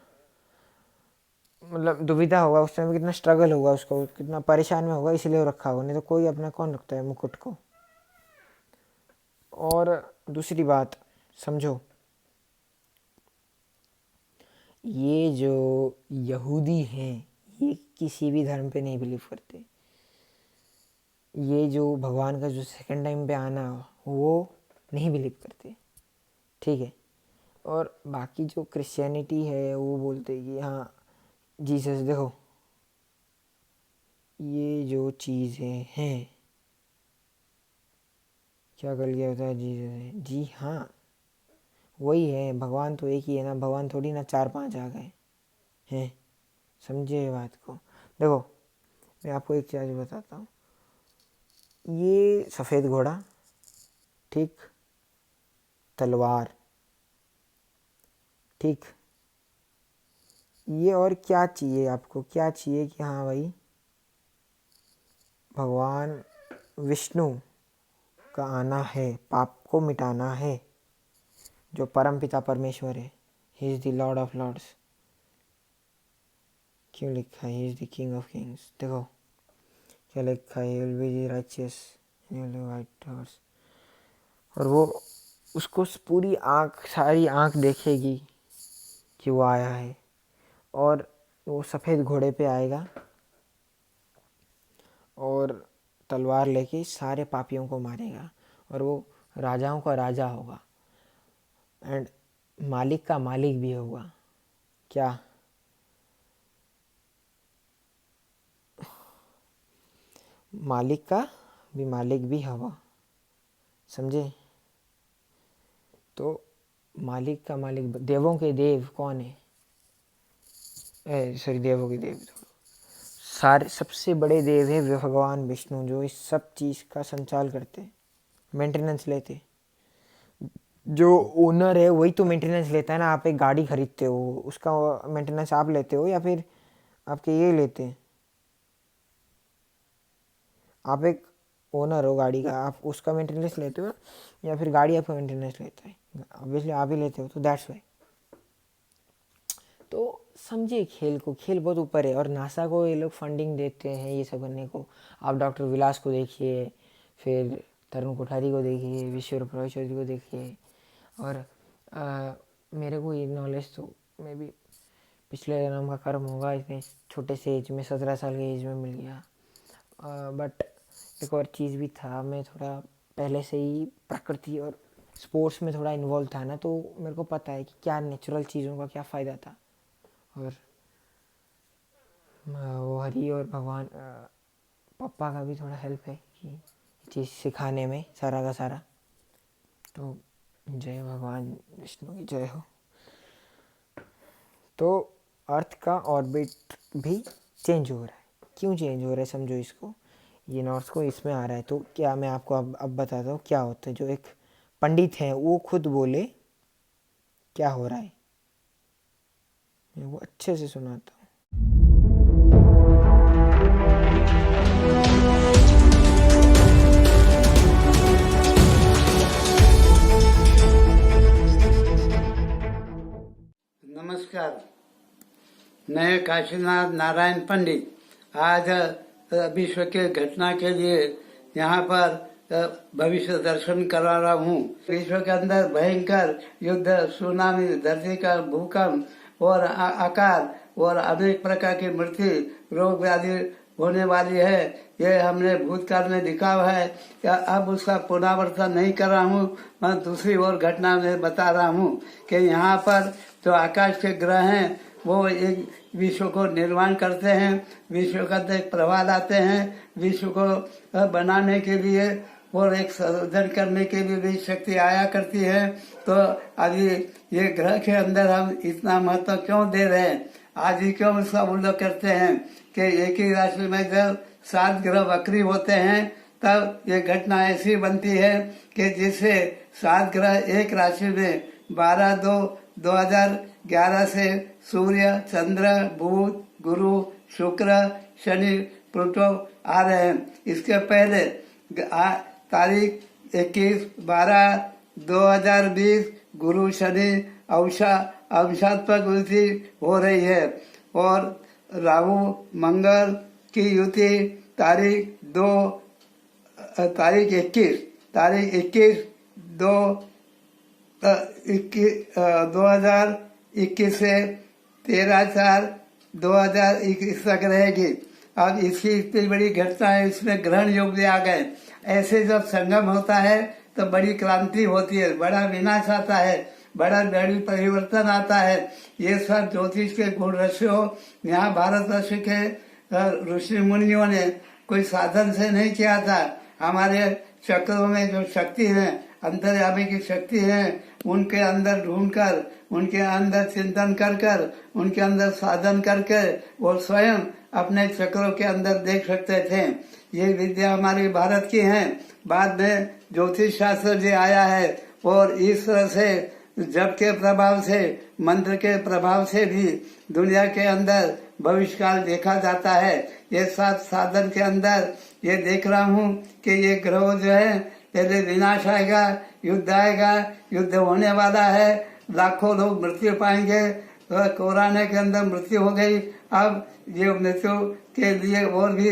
मतलब दुविधा होगा, उस टाइम पे कितना स्ट्रगल होगा उसको, कितना परेशान में होगा, इसलिए वो रखा होगा। नहीं तो कोई अपना कौन रखता है मुकुट को। और दूसरी बात समझो, ये जो यहूदी हैं, ये किसी भी धर्म पे नहीं बिलीव करते। ये जो भगवान का जो सेकंड टाइम पे आना, वो नहीं बिलीव करते, ठीक है। और बाकी जो क्रिश्चियनिटी है, वो बोलते हैं कि हाँ जीसस, देखो ये जो चीज़ें हैं, क्या कल गया होता है, जीसस है, जी हाँ वही है। भगवान तो एक ही है ना, भगवान थोड़ी ना 4-5 आ गए हैं, समझे ये बात को। देखो, मैं आपको एक चीज़ बताता हूँ, ये सफ़ेद घोड़ा, ठीक, तलवार, ठीक, ये और क्या चाहिए आपको? क्या चाहिए कि हाँ भाई भगवान विष्णु का आना है, पाप को मिटाना है, जो परम पिता परमेश्वर है, he is the Lord of lords. क्यों लिखा है he is the King of kings? देखो क्या लिखा है, he will be the righteous in the white horse. और वो उसको पूरी आँख, सारी आँख देखेगी कि वो आया है, और वो सफ़ेद घोड़े पे आएगा और तलवार लेके सारे पापियों को मारेगा, और वो राजाओं का राजा होगा एंड मालिक का मालिक भी होगा। क्या? मालिक का भी मालिक भी होगा, समझे? तो मालिक का मालिक, देवों के देव कौन है? सॉरी, देवों के देव, सारे सबसे बड़े देव है भगवान विष्णु, जो इस सब चीज़ का संचाल करते, मेंटेनेंस लेते। जो ओनर है वही तो मेंटेनेंस लेता है ना। आप एक गाड़ी खरीदते हो, उसका मेंटेनेंस आप लेते हो या फिर आपके ये लेते हैं? आप एक ओनर हो गाड़ी का, आप उसका मेंटेनेंस लेते हो या फिर गाड़ी आपका मेंटेनेंस लेता है? ऑब्वियसली आप ही लेते हो, तो दैट्स वाई। तो समझिए खेल को, खेल बहुत ऊपर है। और नासा को ये लोग फंडिंग देते हैं ये सब करने को। आप डॉक्टर विलास को देखिए, फिर तरुण कोठारी को देखिए, विश्वर प्रभात चौधरी को देखिए। और मेरे को ये नॉलेज तो मे बी पिछले जन्म का कर्म होगा, इतने छोटे से एज में, 17 साल के एज में मिल गया। बट एक और चीज़ भी था, मैं थोड़ा पहले से ही प्रकृति और स्पोर्ट्स में थोड़ा इन्वॉल्व था ना, तो मेरे को पता है कि क्या नेचुरल चीज़ों का क्या फ़ायदा था। और वो हरि और भगवान पापा का भी थोड़ा हेल्प है कि ये चीज़ सिखाने में सारा का सारा। तो जय भगवान विष्णु की जय हो। तो अर्थ का ऑर्बिट भी चेंज हो रहा है। क्यों चेंज हो रहा है समझो इसको। ये नॉर्थ को इसमें आ रहा है, तो क्या मैं आपको अब बताता हूँ क्या होता है। जो एक पंडित हैं वो खुद बोले क्या हो रहा है, मैं वो अच्छे से सुनाता हूँ। नमस्कार, मैं काशीनाथ नारायण पंडित आज विश्व के घटना के लिए यहाँ पर भविष्य दर्शन करा रहा हूँ। विश्व के अंदर भयंकर युद्ध, सुनामी, धरती का भूकंप और आकार और अनेक प्रकार की मृत्यु, रोग व्याधि होने वाली है। ये हमने भूतकाल में दिखा हुआ है। अब उसका पुनरावर्तन नहीं कर रहा हूँ, मैं दूसरी ओर घटना में बता रहा हूँ कि यहाँ पर जो आकाश के ग्रह हैं वो एक विश्व को निर्माण करते हैं, विश्व का एक प्रवाह लाते हैं, विश्व को बनाने के लिए और एक सर्जन करने के लिए भी शक्ति आया करती है। तो अभी ये ग्रह के अंदर हम इतना महत्व क्यों दे रहे हैं, आज ही क्यों उसका उल्लेख करते हैं कि एक ही राशि में जब 7 ग्रह वक्री होते हैं तब ये घटना ऐसी बनती है कि जिससे 7 ग्रह एक राशि में 12/2/2011 से सूर्य, चंद्र, बुध, गुरु, शुक्र, शनि, प्लूटो आ रहे हैं। इसके पहले तारीख 21/12/2020 गुरु, शनि अवसात्मक युति हो रही है और राहु मंगल की युति तारीख 21/2021 से 13/4/2021 तक रहेगी। अब इसकी इतनी बड़ी घटना है, इसमें ग्रहण योग भी आ गए। ऐसे जब संगम होता है तो बड़ी क्रांति होती है, बड़ा विनाश आता है, बड़ी परिवर्तन आता है। ये सब ज्योतिष के गुण ऋषियों, यहाँ भारतवर्ष के ऋषि मुनियों ने कोई साधन से नहीं किया था। हमारे चक्रों में जो शक्ति है, अंतर्यामी की शक्ति है, उनके अंदर ढूंढकर, उनके अंदर चिंतन कर उनके अंदर साधन करके वो स्वयं अपने चक्रों के अंदर देख सकते थे। ये विद्या हमारी भारत की है। बाद में ज्योतिष शास्त्र जी आया है और इस तरह से जप के प्रभाव से, मंत्र के प्रभाव से भी दुनिया के अंदर भविष्यकाल देखा जाता है। ये सब साधन के अंदर ये देख रहा हूँ कि ये ग्रह जो है पहले विनाश आएगा, युद्ध होने वाला है, लाखों लोग मृत्यु पाएंगे। कोरोना के अंदर मृत्यु हो गई, अब ये मृत्यु के लिए और भी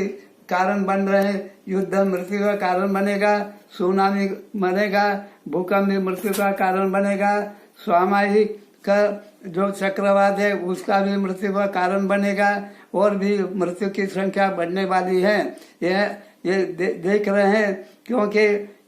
कारण बन रहे हैं। युद्ध मृत्यु का कारण बनेगा, सुनामी बनेगा, भूकंप भी मृत्यु का कारण बनेगा, सामाजिक का जो चक्रवात है उसका भी मृत्यु का कारण बनेगा और भी मृत्यु की संख्या बढ़ने वाली है। ये देख रहे हैं क्योंकि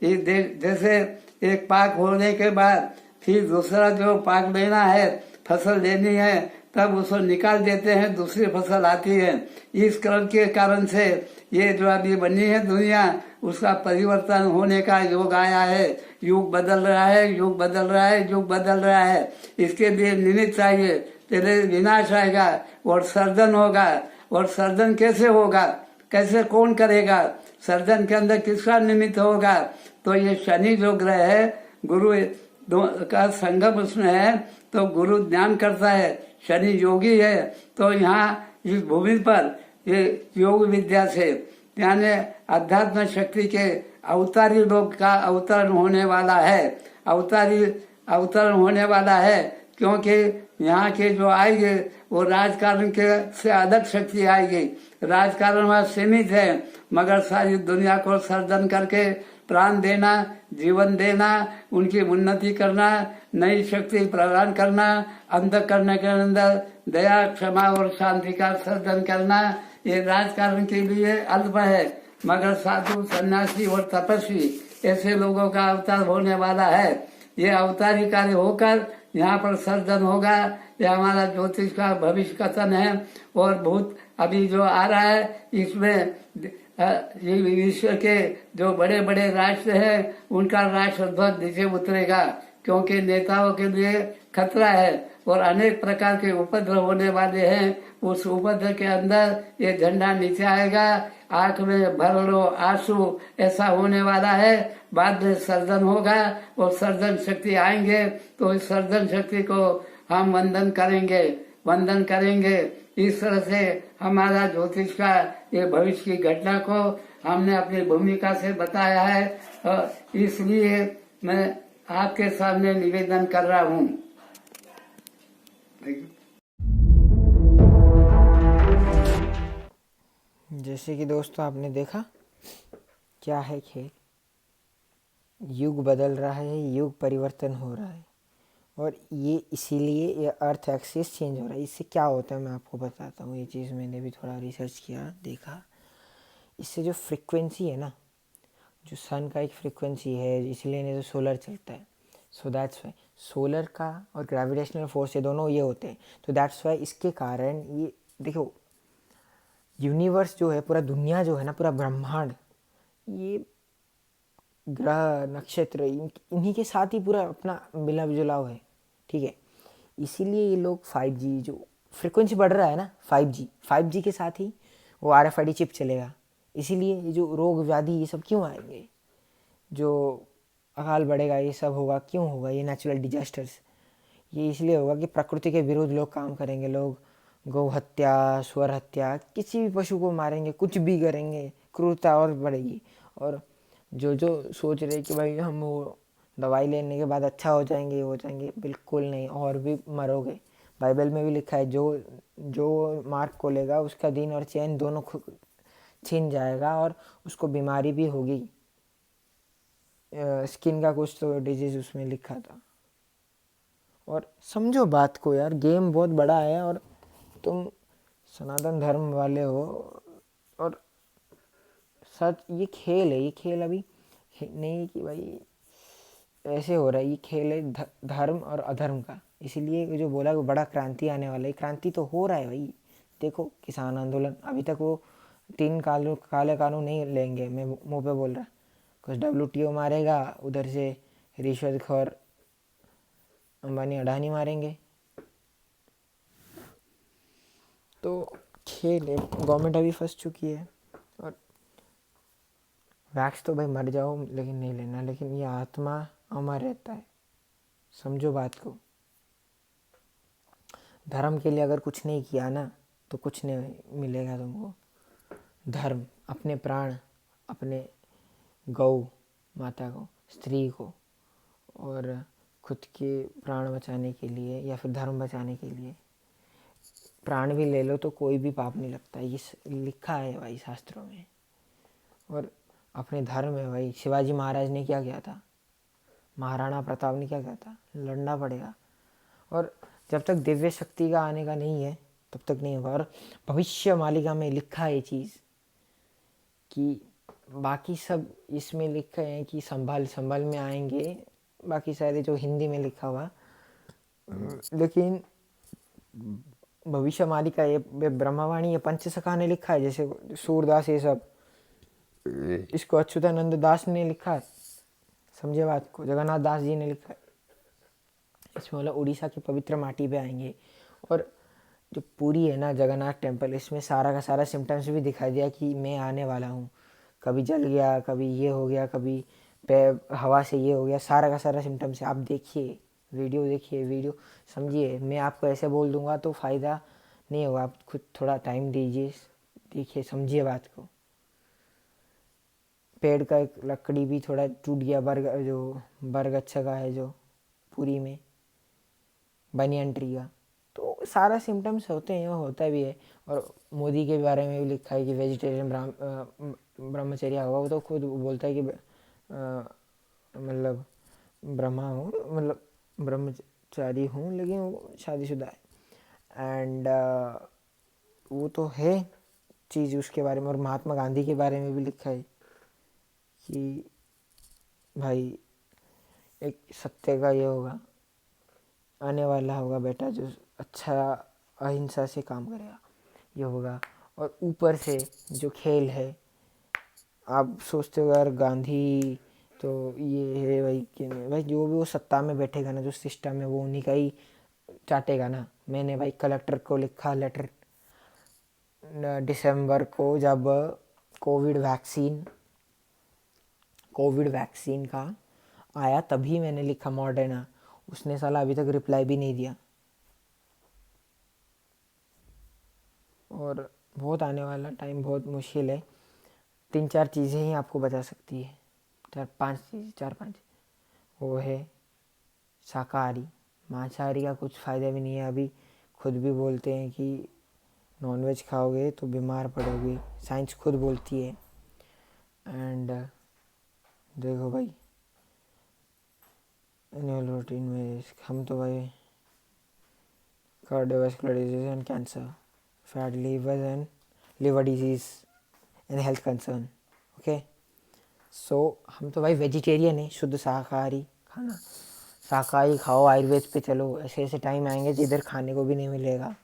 ये जैसे एक पाक होने के बाद फिर दूसरा जो पाक लेना है, फसल लेनी है, तब उसको निकाल देते हैं, दूसरी फसल आती है। इस क्रम के कारण से ये जो अभी बनी है दुनिया, उसका परिवर्तन होने का योग आया है। युग बदल रहा है, युग बदल रहा है, युग बदल रहा है। इसके लिए निमित्त चाहिए। पहले विनाश आएगा और सर्जन होगा। और सर्जन कैसे होगा, कैसे, कौन करेगा? सर्जन के अंदर किसका निमित्त होगा? तो ये शनि जो ग्रह है, गुरु का संगम उसमें है, तो गुरु ज्ञान करता है, शनि योगी है। तो यहाँ इस भूमि पर ये योग विद्या से यानी अध्यात्म शक्ति के अवतारी लोग का अवतरण होने वाला है। अवतरण होने वाला है, क्योंकि यहाँ के जो आएंगे वो राजकारण के से अलग शक्ति आएगी। राजकारण वहाँ सीमित है, मगर सारी दुनिया को सर्जन करके प्राण देना, जीवन देना, उनकी उन्नति करना, नई शक्ति प्रदान करना, अंतःकरण के अंदर दया, क्षमा और शांति का सर्जन करना, ये राजकारण के लिए अल्प है। मगर साधु, सन्यासी और तपस्वी ऐसे लोगों का अवतार होने वाला है। ये अवतारी कार्य होकर यहाँ पर सर्जन होगा। ये हमारा ज्योतिष का भविष्य कथन है। और भूत अभी जो आ रहा है, इसमें ये विश्व के जो बड़े बड़े राष्ट्र हैं, उनका राष्ट्रध्वज नीचे उतरेगा, क्योंकि नेताओं के लिए खतरा है और अनेक प्रकार के उपद्रव होने वाले हैं। उस उपद्रव के अंदर ये झंडा नीचे आएगा, आंख में भर लो आंसू, ऐसा होने वाला है। बाद में सर्जन होगा और सर्जन शक्ति आएंगे, तो इस सर्जन शक्ति को हम वंदन करेंगे। इस तरह से हमारा ज्योतिष का ये भविष्य की घटना को हमने अपनी भूमिका से बताया है, और इसलिए मैं आपके सामने निवेदन कर रहा हूँ। जैसे कि दोस्तों आपने देखा क्या है खेल, युग बदल रहा है, युग परिवर्तन हो रहा है, और ये इसीलिए ये अर्थ एक्सिस चेंज हो रहा है। इससे क्या होता है मैं आपको बताता हूँ। ये चीज़ मैंने भी थोड़ा रिसर्च किया, देखा। इससे जो फ्रिक्वेंसी है ना, जो सन का एक फ्रिक्वेंसी है, इसलिए नहीं तो सोलर चलता है। सो दैट्स वाई सोलर का और ग्रेविटेशनल फोर्स ये दोनों ये होते हैं। तो दैट्स वाई इसके कारण ये देखो, यूनिवर्स जो है, पूरा दुनिया जो है ना, पूरा ब्रह्मांड, ये ग्रह नक्षत्र इन्हीं के साथ ही पूरा अपना मिला जुलाव है, ठीक है। इसीलिए ये लोग 5G जो फ्रिक्वेंसी बढ़ रहा है ना, 5G के साथ ही वो RFID चिप चलेगा। इसीलिए ये जो रोग व्याधि ये सब क्यों आएंगे, जो अकाल बढ़ेगा, ये सब होगा, क्यों होगा? ये नेचुरल डिजास्टर्स ये इसलिए होगा कि प्रकृति के विरुद्ध लोग काम करेंगे। लोग गौ हत्या, स्वर हत्या, किसी भी पशु को मारेंगे, कुछ भी करेंगे, क्रूरता और बढ़ेगी। और जो सोच रहे कि भाई हम वो दवाई लेने के बाद अच्छा हो जाएंगे, बिल्कुल नहीं, और भी मरोगे। बाइबल में भी लिखा है, जो मार्ग को लेगा उसका दिन और चैन दोनों छीन जाएगा, और उसको बीमारी भी होगी। स्किन का कुछ तो डिजीज उसमें लिखा था। और समझो बात को यार, गेम बहुत बड़ा है, और तुम सनातन धर्म वाले हो, और सच ये खेल है। ये खेल अभी नहीं कि भाई ऐसे हो रहा है, ये खेल है धर्म और अधर्म का। इसीलिए जो बोला कि बड़ा क्रांति आने वाला है, क्रांति तो हो रहा है भाई। देखो किसान आंदोलन, अभी तक वो 3 काले कानून नहीं लेंगे, मैं मुंह पे बोल रहा। कुछ WTO मारेगा, उधर से रिश्वतखोर अंबानी अडानी मारेंगे। तो खेल है, गवर्नमेंट अभी फंस चुकी है। और वैक्स तो भाई मर जाओ लेकिन नहीं लेना, लेकिन ये आत्मा अमर रहता है, समझो बात को। धर्म के लिए अगर कुछ नहीं किया ना, तो कुछ नहीं मिलेगा तुमको। धर्म, अपने प्राण, अपने गौ माता को, स्त्री को, और खुद के प्राण बचाने के लिए या फिर धर्म बचाने के लिए प्राण भी ले लो तो कोई भी पाप नहीं लगता। ये लिखा है भाई शास्त्रों में। और अपने धर्म है भाई। शिवाजी महाराज ने क्या किया था, महाराणा प्रताप ने क्या किया था, लड़ना पड़ेगा। और जब तक दिव्य शक्ति का आने का नहीं है तब तक नहीं होगा। और भविष्य मालिका में लिखा है ये चीज़ कि बाकी सब इसमें लिखा है कि संभल में आएंगे, बाकी सारे जो हिंदी में लिखा हुआ, लेकिन भविष्यवाणी का ये ब्रह्मवाणी, ये पंचसखा ने लिखा है, जैसे सूरदास ये सब, इसको अच्युतानंद दास ने लिखा है, समझे बात को, जगन्नाथ दास जी ने लिखा है। इसमें बोला उड़ीसा की पवित्र माटी पे आएंगे, और जो पूरी है ना जगन्नाथ टेम्पल, इसमें सारा का सारा सिम्टम्स भी दिखा दिया कि मैं आने वाला हूँ। कभी जल गया, कभी ये हो गया, कभी हवा से ये हो गया, सारा का सारा सिम्टम्स है। आप देखिए देखिए वीडियो समझिए। मैं आपको ऐसे बोल दूंगा तो फ़ायदा नहीं होगा, आप खुद थोड़ा टाइम दीजिए, देखिए समझिए बात को। पेड़ का एक लकड़ी भी थोड़ा टूट गया, बरगद अच्छा का है जो पूरी में, बनियन ट्री का, तो सारा सिम्टम्स होते हैं, होता भी है। और मोदी के बारे में भी लिखा है कि वेजिटेरियन ब्रह्मचर्य होगा। वो तो खुद बोलता है कि मतलब ब्रह्मा हूँ, मतलब ब्रह्मचारी हूँ, लेकिन वो शादीशुदा है। एंड वो तो है चीज़ उसके बारे में। और महात्मा गांधी के बारे में भी लिखा है कि भाई एक सत्य का ये होगा, आने वाला होगा बेटा जो अच्छा अहिंसा से काम करेगा, ये होगा। और ऊपर से जो खेल है, आप सोचते हो यार गांधी तो ये है भाई, कि भाई जो भी वो सत्ता में बैठेगा ना, जो सिस्टम है वो उन्हीं का ही चाटेगा ना। मैंने भाई कलेक्टर को लिखा लेटर दिसंबर को, जब कोविड वैक्सीन का आया तभी मैंने लिखा मॉडर्ना, उसने साला अभी तक रिप्लाई भी नहीं दिया। और बहुत आने वाला टाइम बहुत मुश्किल है। 3-4 चीज़ें ही आपको बचा सकती है, 4-5 वो है शाकाहारी। मांसाहारी का कुछ फ़ायदा भी नहीं है। अभी खुद भी बोलते हैं कि नॉनवेज खाओगे तो बीमार पड़ोगे, साइंस खुद बोलती है। एंड देखो भाई एनुअल रूटीन में हम तो भाई cardiovascular disease and cancer, fat liver disease and health concern, okay. So हम तो भाई वेजिटेरियन है, शुद्ध शाकाहारी खाना, शाकाहारी खाओ, आयुर्वेद पे चलो। ऐसे ऐसे टाइम आएंगे जिधर खाने को भी नहीं मिलेगा,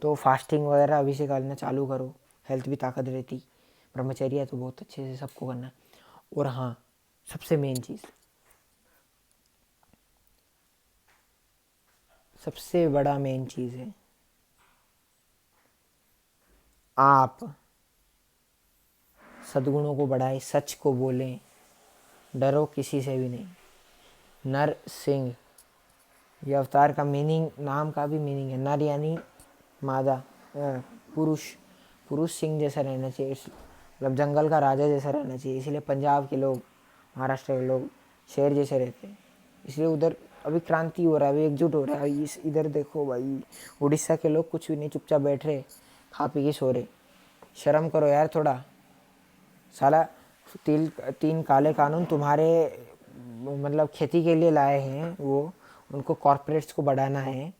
तो फास्टिंग वगैरह अभी से करना चालू करो, हेल्थ भी ताकत रहती। ब्रह्मचर्य तो बहुत अच्छे से सबको करना है। और हाँ, सबसे मेन चीज़, सबसे बड़ा मेन चीज़ है, आप सद्गुणों को बढ़ाएं, सच को बोलें, डरो किसी से भी नहीं। नर सिंह, ये अवतार का मीनिंग, नाम का भी मीनिंग है। नर यानी मादा, पुरुष सिंह जैसा रहना चाहिए, मतलब जंगल का राजा जैसा रहना चाहिए। इसलिए पंजाब के लोग, महाराष्ट्र के लोग शेर जैसे रहते हैं। इसलिए उधर अभी क्रांति हो रहा है, अभी एकजुट हो रहा है। इधर देखो भाई, उड़ीसा के लोग कुछ भी नहीं, चुपचाप बैठ रहे, खा पी के सो रहे। शर्म करो यार थोड़ा। साला 3 काले कानून तुम्हारे मतलब खेती के लिए लाए हैं, वो उनको कॉरपोरेट्स को बढ़ाना है,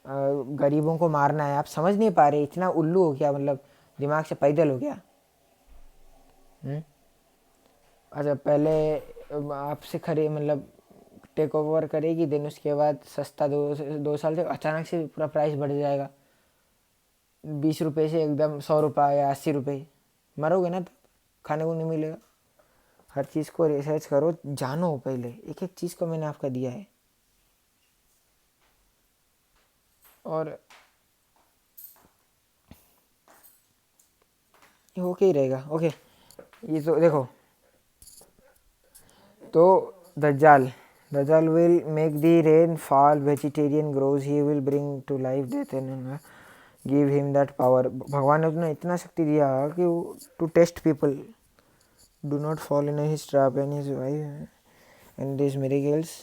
गरीबों को मारना है। आप समझ नहीं पा रहे, इतना उल्लू हो गया, मतलब दिमाग से पैदल हो गया। अच्छा, पहले आपसे मतलब टेक ओवर करेगी, देन उसके बाद सस्ता 2 साल से अचानक से पूरा प्राइस बढ़ जाएगा, 20 रुपये से एकदम 100 रुपये या 80 रुपये। मरोगे ना, तब खाने को नहीं मिलेगा। हर चीज़ को रिसर्च करो, जानो पहले, एक एक चीज़ को मैंने आपका दिया है। और ये ओके ही रहेगा, ओके। ये तो देखो, तो दज्जाल will make the rain fall, vegetarian grows, he will bring to life death and give him that power। भगवान ने उतना इतना शक्ति दिया कि to test people, do not fall in his trap, and his wife and these miracles,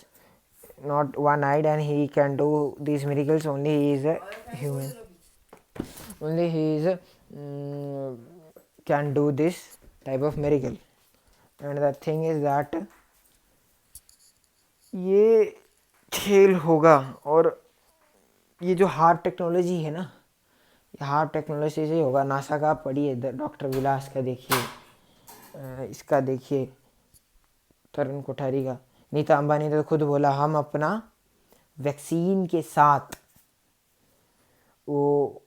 not one-eyed, and he can do these miracles, only he is a human, only he is can do this type of miracle। and the thing is that ये खेल होगा। और ये जो हार्ट टेक्नोलॉजी है ना, ये हार्ट टेक्नोलॉजी से ही होगा। नासा का पढ़िए, डॉक्टर विलास का देखिए, इसका देखिए, तरुण कोठारी का। नीता अंबानी ने तो खुद बोला, हम अपना वैक्सीन के साथ वो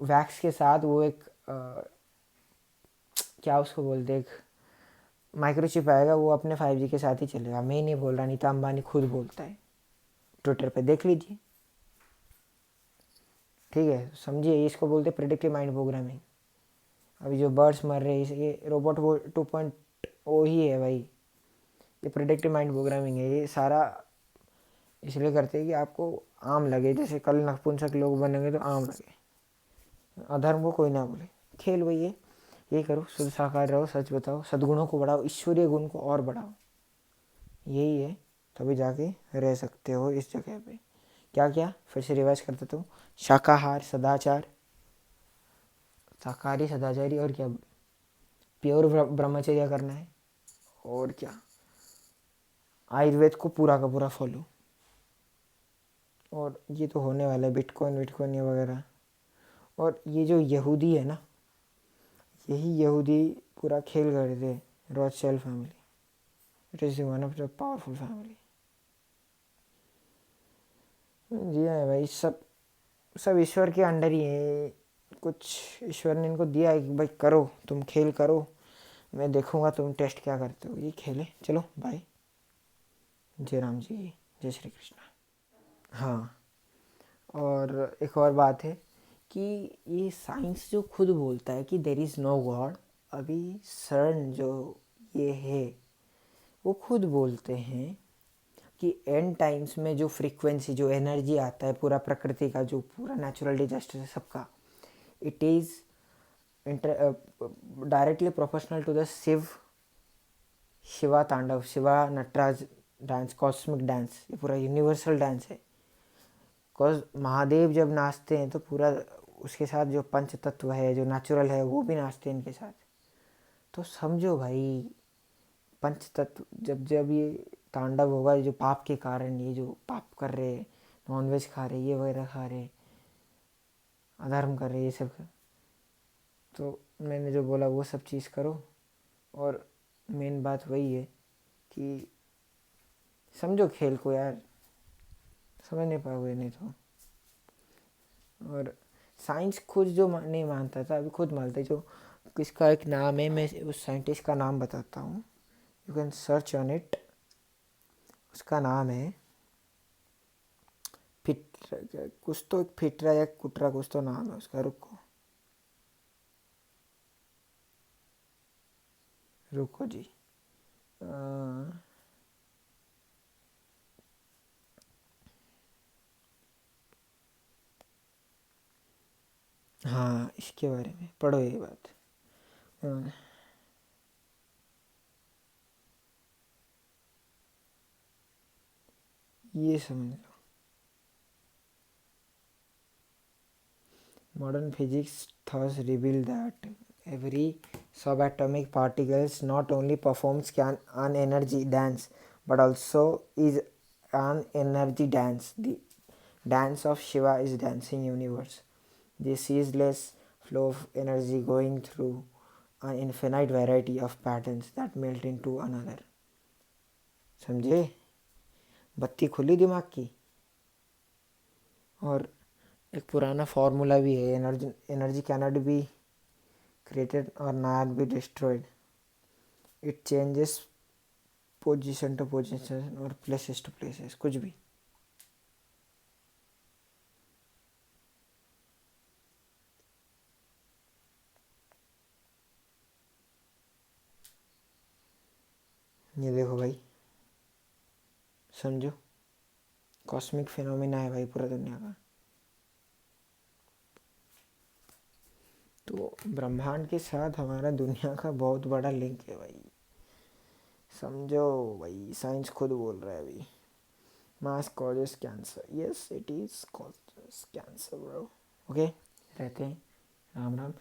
वैक्स के साथ वो एक क्या उसको बोलते, एक माइक्रोचिप आएगा, वो अपने 5G के साथ ही चलेगा। मैं नहीं बोल रहा, नीता अंबानी खुद बोलता है, ट्विटर पे देख लीजिए। ठीक है, समझिए, इसको बोलते प्रेडिक्टिव माइंड प्रोग्रामिंग। अभी जो बर्ड्स मर रहे हैं, ये रोबोट वो 2.0 ही है भाई। ये प्रेडिक्टिव माइंड प्रोग्रामिंग है। ये सारा इसलिए करते हैं कि आपको आम लगे, जैसे कल नपुंसक लोग बनेंगे तो आम लगे, अधर्म को कोई ना बोले। खेल वही है, ये करो, शुद्ध साकार रहो, सच बताओ, सद्गुणों को बढ़ाओ, ईश्वरीय गुण को और बढ़ाओ। यही है, तभी जाके रह सकते हो इस जगह पे। क्या क्या, फिर से रिवाइज करते तो, शाकाहार, सदाचार, शाकाहारी, सदाचारी, और क्या, प्योर ब्रह्मचर्य करना है, और क्या, आयुर्वेद को पूरा का पूरा फॉलो। और ये तो होने वाला है, बिटकॉइन ये वगैरह। और ये जो यहूदी है ना, यही यहूदी पूरा खेल कर थे, Rothschild family. It is one of the powerful family. जी हाँ भाई, सब ईश्वर के अंडर ही है। कुछ ईश्वर ने इनको दिया है कि भाई करो, तुम खेल करो, मैं देखूंगा तुम टेस्ट क्या करते हो। ये खेले, चलो बाय। जय राम जी, जय श्री कृष्णा। हाँ, और एक और बात है कि ये साइंस जो खुद बोलता है कि देयर इज़ नो गॉड, अभी सर्न जो ये है वो खुद बोलते हैं कि एंड टाइम्स में जो फ्रीक्वेंसी, जो एनर्जी आता है पूरा प्रकृति का, जो पूरा नेचुरल डिजास्टर है सबका, it is directly proportional to the Shiva Tandava, Shiva Nataraja dance, cosmic dance. ये पूरा यूनिवर्सल डांस है। बिकॉज महादेव जब नाचते हैं तो पूरा उसके साथ जो पंच तत्व है, जो नेचुरल है, वो भी नाचते हैं इनके साथ। तो समझो भाई, पंच तत्व जब जब ये तांडव होगा, जो पाप के कारण, ये जो पाप कर रहे, नॉनवेज खा रहे, ये वगैरह खा रहे, अधर्म कर रहे, ये सब कर, तो मैंने जो बोला वो सब चीज़ करो। और मेन बात वही है कि समझो खेल को यार, समझ नहीं पाओगे नहीं तो। और साइंस खुद जो नहीं मानता था, अभी खुद मानता है। जो किसका एक नाम है, मैं उस साइंटिस्ट का नाम बताता हूँ, you can search on it. उसका नाम है कुछ तो, फिटरा या कुटरा, कुछ तो नाम है उसका। रुको जी, हाँ, इसके बारे में पढ़ो ये बात। ये समझ लो, modern physics thus reveal that every subatomic particles not only performs an energy dance but also is an energy dance. The dance of Shiva is dancing universe, the ceaseless flow of energy going through an infinite variety of patterns that melt into another. समझे, बत्ती खुली दिमाग की। और एक पुराना फार्मूला भी है, एनर्जी कैनॉट बी क्रिएटेड और not be destroyed, it changes position to position और प्लेसेस टू प्लेसेस, कुछ भी। ये देखो भाई, समझो, कॉस्मिक फिनोमिना है भाई पूरा दुनिया का। तो ब्रह्मांड के साथ हमारा दुनिया का बहुत बड़ा लिंक है भाई, समझो भाई। साइंस खुद बोल रहा है अभी, mass causes cancer, yes it is causes cancer bro. Okay, रहते हैं, राम राम।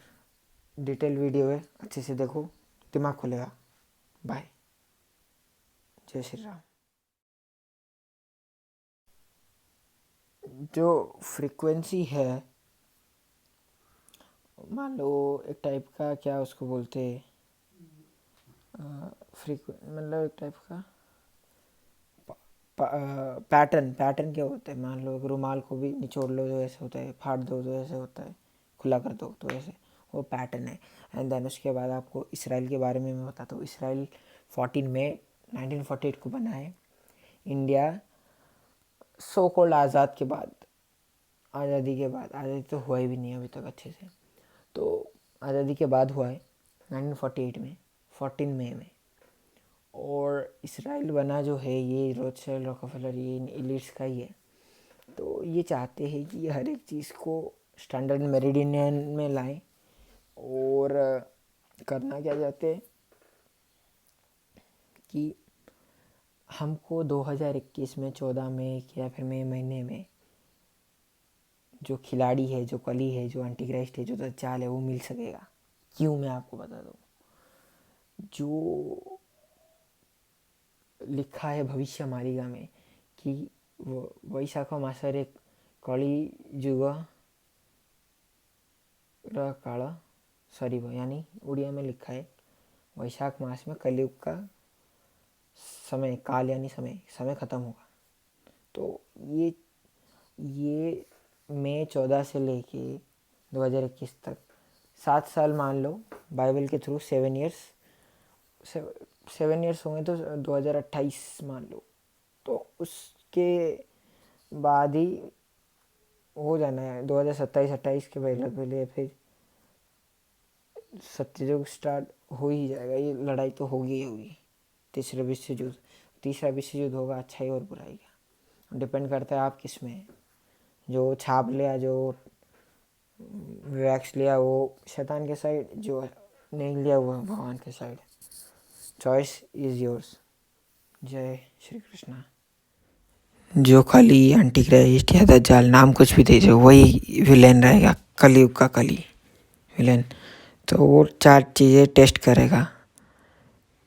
डिटेल वीडियो है, अच्छे से देखो, दिमाग खुलेगा। बाय, जय श्री राम। जो फ्रीक्वेंसी है, मान लो एक टाइप का, क्या उसको बोलते हैं, मतलब एक टाइप का पैटर्न क्या होता है। मान लो एक रुमाल को भी निचोड़ लो तो ऐसे होता है, फाड़ दो तो ऐसे होता है, खुला कर दो, तो ऐसे वो पैटर्न है। एंड देन उसके बाद आपको इसराइल के बारे में मैं बताता हूँ। इसराइल 14 मई 1948 को बना है। इंडिया सो कॉल्ड आज़ाद के बाद, आज़ादी के बाद, आज़ादी तो हुआ ही भी नहीं अभी तक अच्छे से, तो आज़ादी के बाद हुआ है 1948 में 14 मई में। और इसराइल बना जो है ये रोथशेल्ड रॉकफेलर ये इन एलिट्स का ही है। तो ये चाहते हैं कि हर एक चीज़ को स्टैंडर्ड मेरिडियन में लाएं। और करना क्या चाहते हैं कि हमको 2021 में 14 मई या फिर मई महीने में जो खिलाड़ी है, जो कली है, जो एंटीक्राइस्ट है, जो दज्जाल है, वो मिल सकेगा। क्यों, मैं आपको बता दूँ। जो लिखा है भविष्य मालिका में कि वैशाख मासरे कली जुग काल सरीब, यानी उड़िया में लिखा है वैशाख मास में कलयुग का समय, काल यानी समय ख़त्म होगा। तो ये मई 14 से लेके 2021 तक 7 साल मान लो, बाइबल के थ्रू 7 ईयर्स होंगे तो 2028 मान लो, तो उसके बाद ही हो जाना है 2027-28 के पहले फिर सत्ययुग स्टार्ट हो ही जाएगा। ये लड़ाई तो होगी ही होगी। तीसरा विश्व युद्ध होगा अच्छाई और बुराई का। डिपेंड करता है आप किस में है। जो छाप लिया, जो वैक्स लिया वो शैतान के साइड, जो नहीं लिया वो भगवान के साइड। Choice is yours. जय श्री कृष्णा। जो कली, एंटीक्राइस्ट या दज्जाल, नाम कुछ भी दीजिए, वही विलेन रहेगा, कलयुग का कली विलेन। तो वो 4 चीज़ें टेस्ट करेगा,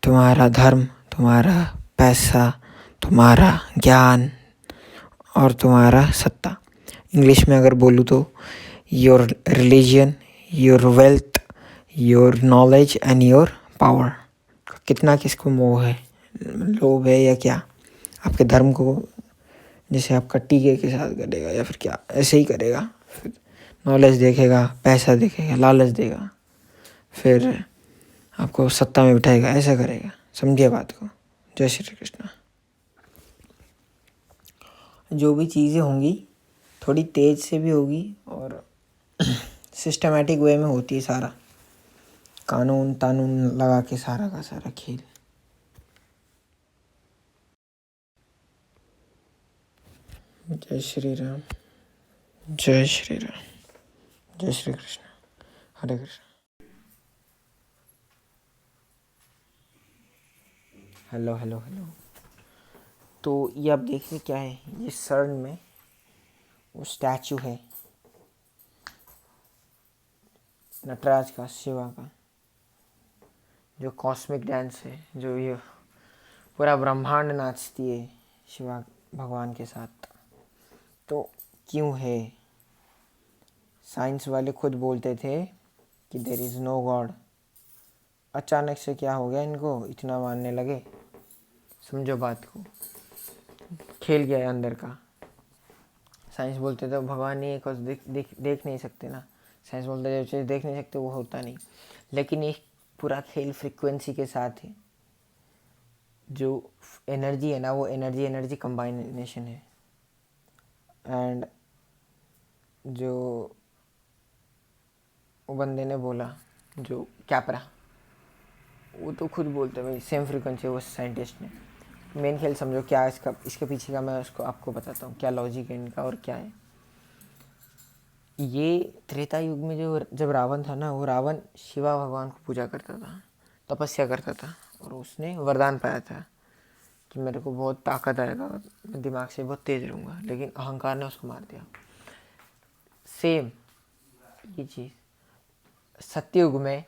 तुम्हारा धर्म, तुम्हारा पैसा, तुम्हारा ज्ञान और तुम्हारा सत्ता। इंग्लिश में अगर बोलूँ तो your religion, your wealth, your knowledge and your power. कितना किसको मोह है, लोभ है या क्या। आपके धर्म को जैसे आपका टीके के साथ करेगा या फिर क्या, ऐसे ही करेगा। फिर नॉलेज देखेगा, पैसा देखेगा, लालच देगा, फिर आपको सत्ता में बिठाएगा, ऐसा करेगा। समझिए बात को। जय श्री कृष्णा। जो भी चीज़ें होंगी थोड़ी तेज से भी होगी और सिस्टमेटिक वे में होती है। सारा कानून तानून लगा के सारा का सारा खेल। जय श्री राम, जय श्री राम, जय Shri Krishna, Hare Krishna. Hello hello hello. तो ये आप देखिए क्या है, ये सर्न में वो स्टैचू है नटराज का, शिवा का, जो कॉस्मिक डांस है, जो ये पूरा ब्रह्मांड नाचती है शिवा भगवान के साथ। तो क्यों है, साइंस वाले खुद बोलते थे कि देयर इज़ नो गॉड। अचानक से क्या हो गया, इनको इतना मानने लगे। समझो बात को, खेल गया है अंदर का। साइंस बोलते थे भगवान नहीं है, कुछ देख नहीं सकते ना। साइंस बोलते जो चीज़ देख नहीं सकते वो होता नहीं। लेकिन ये पूरा खेल फ्रीक्वेंसी के साथ है। जो एनर्जी है ना, वो एनर्जी कंबाइनेशन है। एंड जो वो बंदे ने बोला, जो कैपरा, वो तो खुद बोलते भाई सेम फ्रीक्वेंसी, वो साइंटिस्ट ने। मेन खेल समझो क्या इसके पीछे का, मैं उसको आपको बताता हूँ क्या लॉजिक है इनका और क्या है। ये त्रेता युग में जब रावण था ना, वो रावण शिवा भगवान को पूजा करता था, तपस्या करता था, और उसने वरदान पाया था कि मेरे को बहुत ताकत आएगा, मैं दिमाग से बहुत तेज रहूँगा। लेकिन अहंकार ने उसको मार दिया। सेम ये चीज़ सत्ययुग में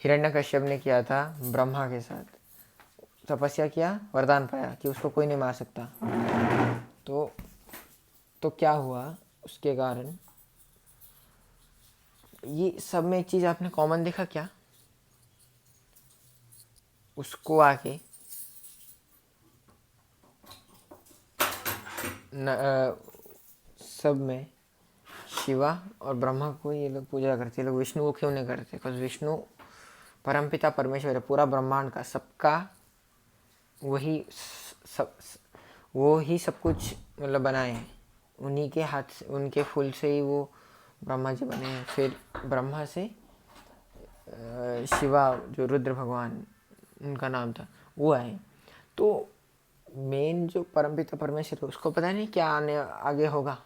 हिरण्यकश्यप ने किया था ब्रह्मा के साथ। तपस्या किया, वरदान पाया कि उसको कोई नहीं मार सकता। तो क्या हुआ उसके कारण, ये सब में एक चीज़ आपने कॉमन देखा क्या, उसको आके सब में शिवा और ब्रह्मा को ये लोग पूजा करते हैं। लोग विष्णु को क्यों नहीं करते? बिकॉज विष्णु परमपिता परमेश्वर है, पूरा ब्रह्मांड का, सबका वही वो ही सब कुछ मतलब बनाए हैं। उन्हीं के हाथ से, उनके फूल से ही वो ब्रह्मा जी बने हैं। फिर ब्रह्मा से शिवा जो रुद्र भगवान उनका नाम था वो आए। तो मेन जो परमपिता परमेश्वर है उसको पता नहीं क्या आगे होगा,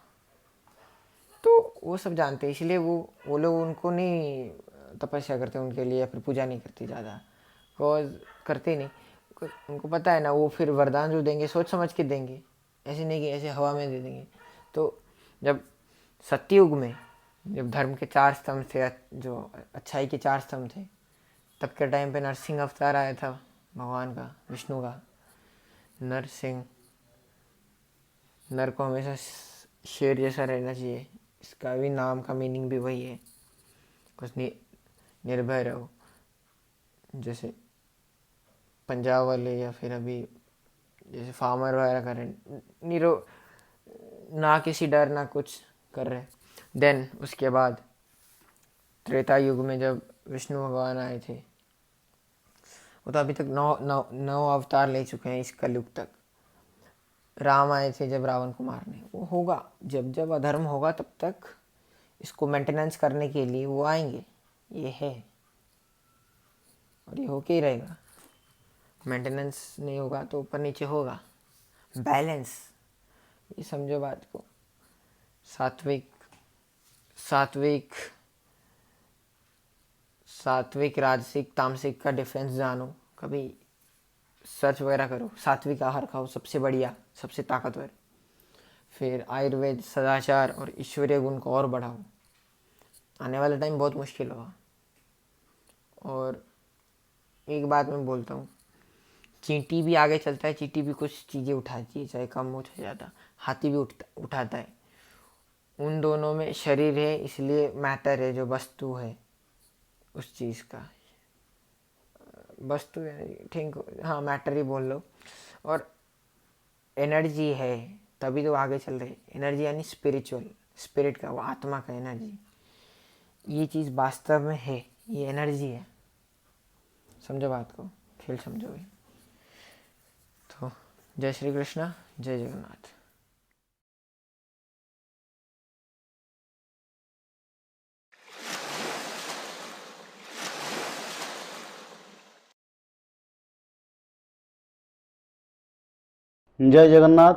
तो वो सब जानते हैं। इसलिए वो लोग उनको नहीं तपस्या करते उनके लिए, या फिर पूजा नहीं करती ज़्यादा, बिकॉज करते नहीं। उनको पता है ना, वो फिर वरदान जो देंगे सोच समझ के देंगे, ऐसे नहीं कि ऐसे हवा में दे देंगे। तो जब सत्ययुग में जब धर्म के 4 स्तंभ थे, जो अच्छाई के 4 स्तंभ थे, तब के टाइम पे नरसिंह अवतार आया था भगवान का, विष्णु का। नरसिंह, नर को हमेशा शेर जैसा रहना चाहिए, इसका भी नाम का मीनिंग भी वही है। कुछ निर्भय रहो, जैसे पंजाब वाले या फिर अभी जैसे फार्मर वगैरह कर रहे, ना किसी डर ना कुछ कर रहे। देन उसके बाद त्रेता युग में जब विष्णु भगवान आए थे, वो तो अभी तक 9 अवतार ले चुके हैं इस कलयुग तक। राम आए थे जब रावण को मारने, वो होगा जब जब अधर्म होगा तब तक इसको मेंटेनेंस करने के लिए वो आएंगे, ये है और ये होके ही रहेगा। मेंटेनेंस नहीं होगा तो ऊपर नीचे होगा, बैलेंस, ये समझो बात को। सात्विक राजसिक तामसिक का डिफरेंस जानो, कभी सर्च वगैरह करो। सात्विक आहार खाओ, सबसे बढ़िया, सबसे ताकतवर। फिर आयुर्वेद, सदाचार और ईश्वरीय गुण को और बढ़ाओ। आने वाला टाइम बहुत मुश्किल होगा। और एक बात मैं बोलता हूँ, चींटी भी आगे चलता है, चींटी भी कुछ चीज़ें उठाती है, चाहे कम हो चाहे ज़्यादा। हाथी भी उठाता है। उन दोनों में शरीर है, इसलिए मैटर है, जो वस्तु है उस चीज़ का, वस्तु ठीक, हाँ मैटर ही बोल लो। और एनर्जी है तभी तो आगे चल रहे। एनर्जी यानी स्पिरिचुअल, स्पिरिट का, वो आत्मा का एनर्जी, ये चीज़ वास्तव में है, ये एनर्जी है। समझो बात को, खेल समझो भाई। तो जय श्री कृष्णा, जय जगन्नाथ। जय जगन्नाथ।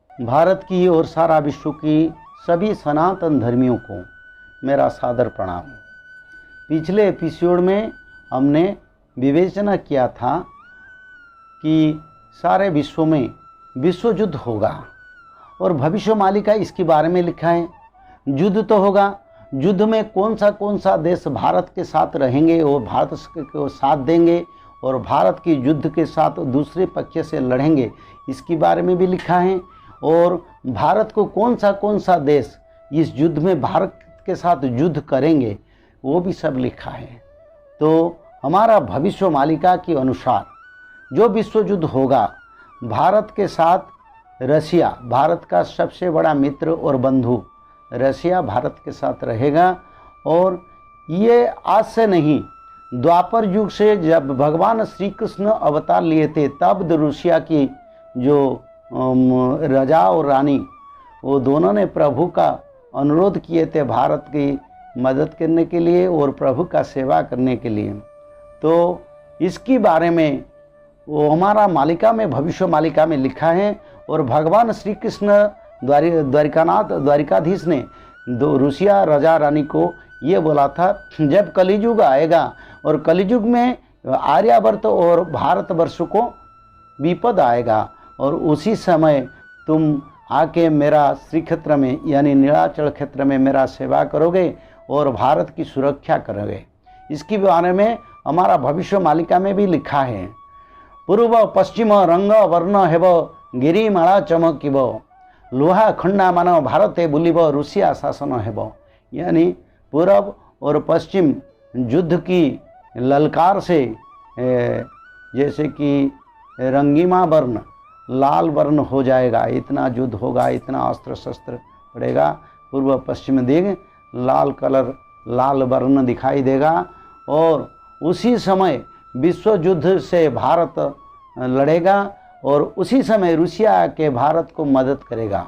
भारत की और सारा विश्व की सभी सनातन धर्मियों को मेरा सादर प्रणाम। पिछले एपिसोड में हमने विवेचना किया था कि सारे विश्व में विश्व युद्ध होगा और भविष्यवाणी का इसके बारे में लिखा है। युद्ध तो होगा, युद्ध में कौन सा देश भारत के साथ रहेंगे और भारत को साथ देंगे और भारत की युद्ध के साथ दूसरे पक्ष से लड़ेंगे, इसके बारे में भी लिखा है। और भारत को कौन सा देश इस युद्ध में भारत के साथ युद्ध करेंगे, वो भी सब लिखा है। तो हमारा भविष्यवाणिका के अनुसार जो विश्व युद्ध होगा, भारत के साथ रसिया, भारत का सबसे बड़ा मित्र और बंधु रसिया भारत के साथ रहेगा। और ये आज से नहीं, द्वापर युग से जब भगवान श्री कृष्ण अवतार लिए थे, तब रूसिया की जो राजा और रानी, वो दोनों ने प्रभु का अनुरोध किए थे भारत की मदद करने के लिए और प्रभु का सेवा करने के लिए। तो इसके बारे में वो हमारा मालिका में, भविष्य मालिका में लिखा है। और भगवान श्री कृष्ण द्वारिकाधीश ने रूसिया राजा रानी को ये बोला था, जब कलियुग आएगा और कलियुग में आर्यावर्त और भारतवर्ष को विपद आएगा और उसी समय तुम आके मेरा श्री क्षेत्र में यानी नीलाचल क्षेत्र में मेरा सेवा करोगे और भारत की सुरक्षा करोगे। इसके बारे में हमारा भविष्य मालिका में भी लिखा है। पूर्व पश्चिम रंग वर्ण हेब गिरिमाला चमकिब लोहा खंडा मान भारते बुलिब रूसिया शासन हेब। यानी पूर्व और पश्चिम युद्ध की ललकार से जैसे कि रंगीमा वर्ण लाल वर्ण हो जाएगा, इतना युद्ध होगा, इतना अस्त्र शस्त्र पड़ेगा, पूर्व पश्चिम दिग लाल कलर, लाल वर्ण दिखाई देगा। और उसी समय विश्व युद्ध से भारत लड़ेगा और उसी समय रूसिया आके भारत को मदद करेगा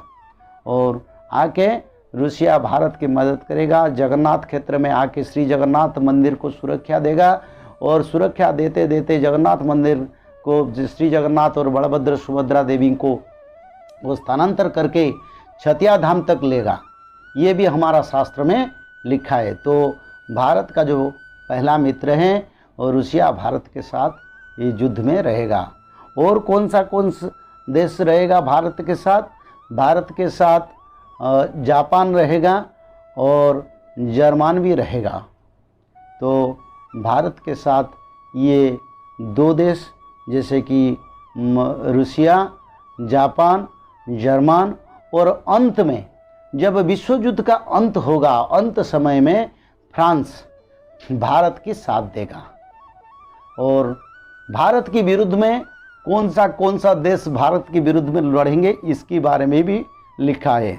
और आके रूसिया भारत की मदद करेगा। जगन्नाथ क्षेत्र में आके श्री जगन्नाथ मंदिर को सुरक्षा देगा और सुरक्षा देते देते जगन्नाथ मंदिर को, श्री जगन्नाथ और बलभद्र सुभद्रा देवी को वो स्थानांतर करके छतिया धाम तक लेगा। ये भी हमारा शास्त्र में लिखा है। तो भारत का जो पहला मित्र है और रूसिया भारत के साथ ये युद्ध में रहेगा। और कौन सा देश रहेगा भारत के साथ? भारत के साथ जापान रहेगा और जर्मन भी रहेगा। तो भारत के साथ ये दो देश जैसे कि रूसिया, जापान, जर्मन, और अंत में जब विश्व युद्ध का अंत होगा, अंत समय में फ्रांस भारत की साथ देगा। और भारत के विरुद्ध में कौन सा देश भारत के विरुद्ध में लड़ेंगे इसके बारे में भी लिखा है।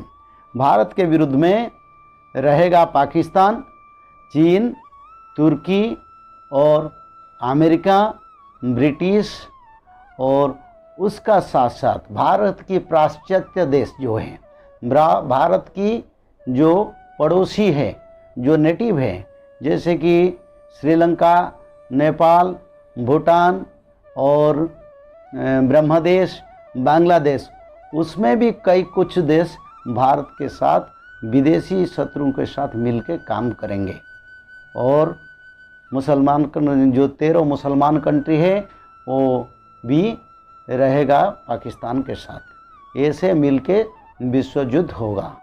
भारत के विरुद्ध में रहेगा पाकिस्तान, चीन, तुर्की और अमेरिका, ब्रिटिश, और उसका साथ साथ भारत की पाश्चात्य देश जो हैं, भारत की जो पड़ोसी है, जो नेटिव है, जैसे कि श्रीलंका, नेपाल, भूटान और ब्रह्मदेश, बांग्लादेश, उसमें भी कुछ देश भारत के साथ विदेशी शत्रुओं के साथ मिलकर काम करेंगे। और मुसलमान जो 13 मुसलमान कंट्री है वो भी रहेगा पाकिस्तान के साथ। ऐसे मिलके विश्व युद्ध होगा।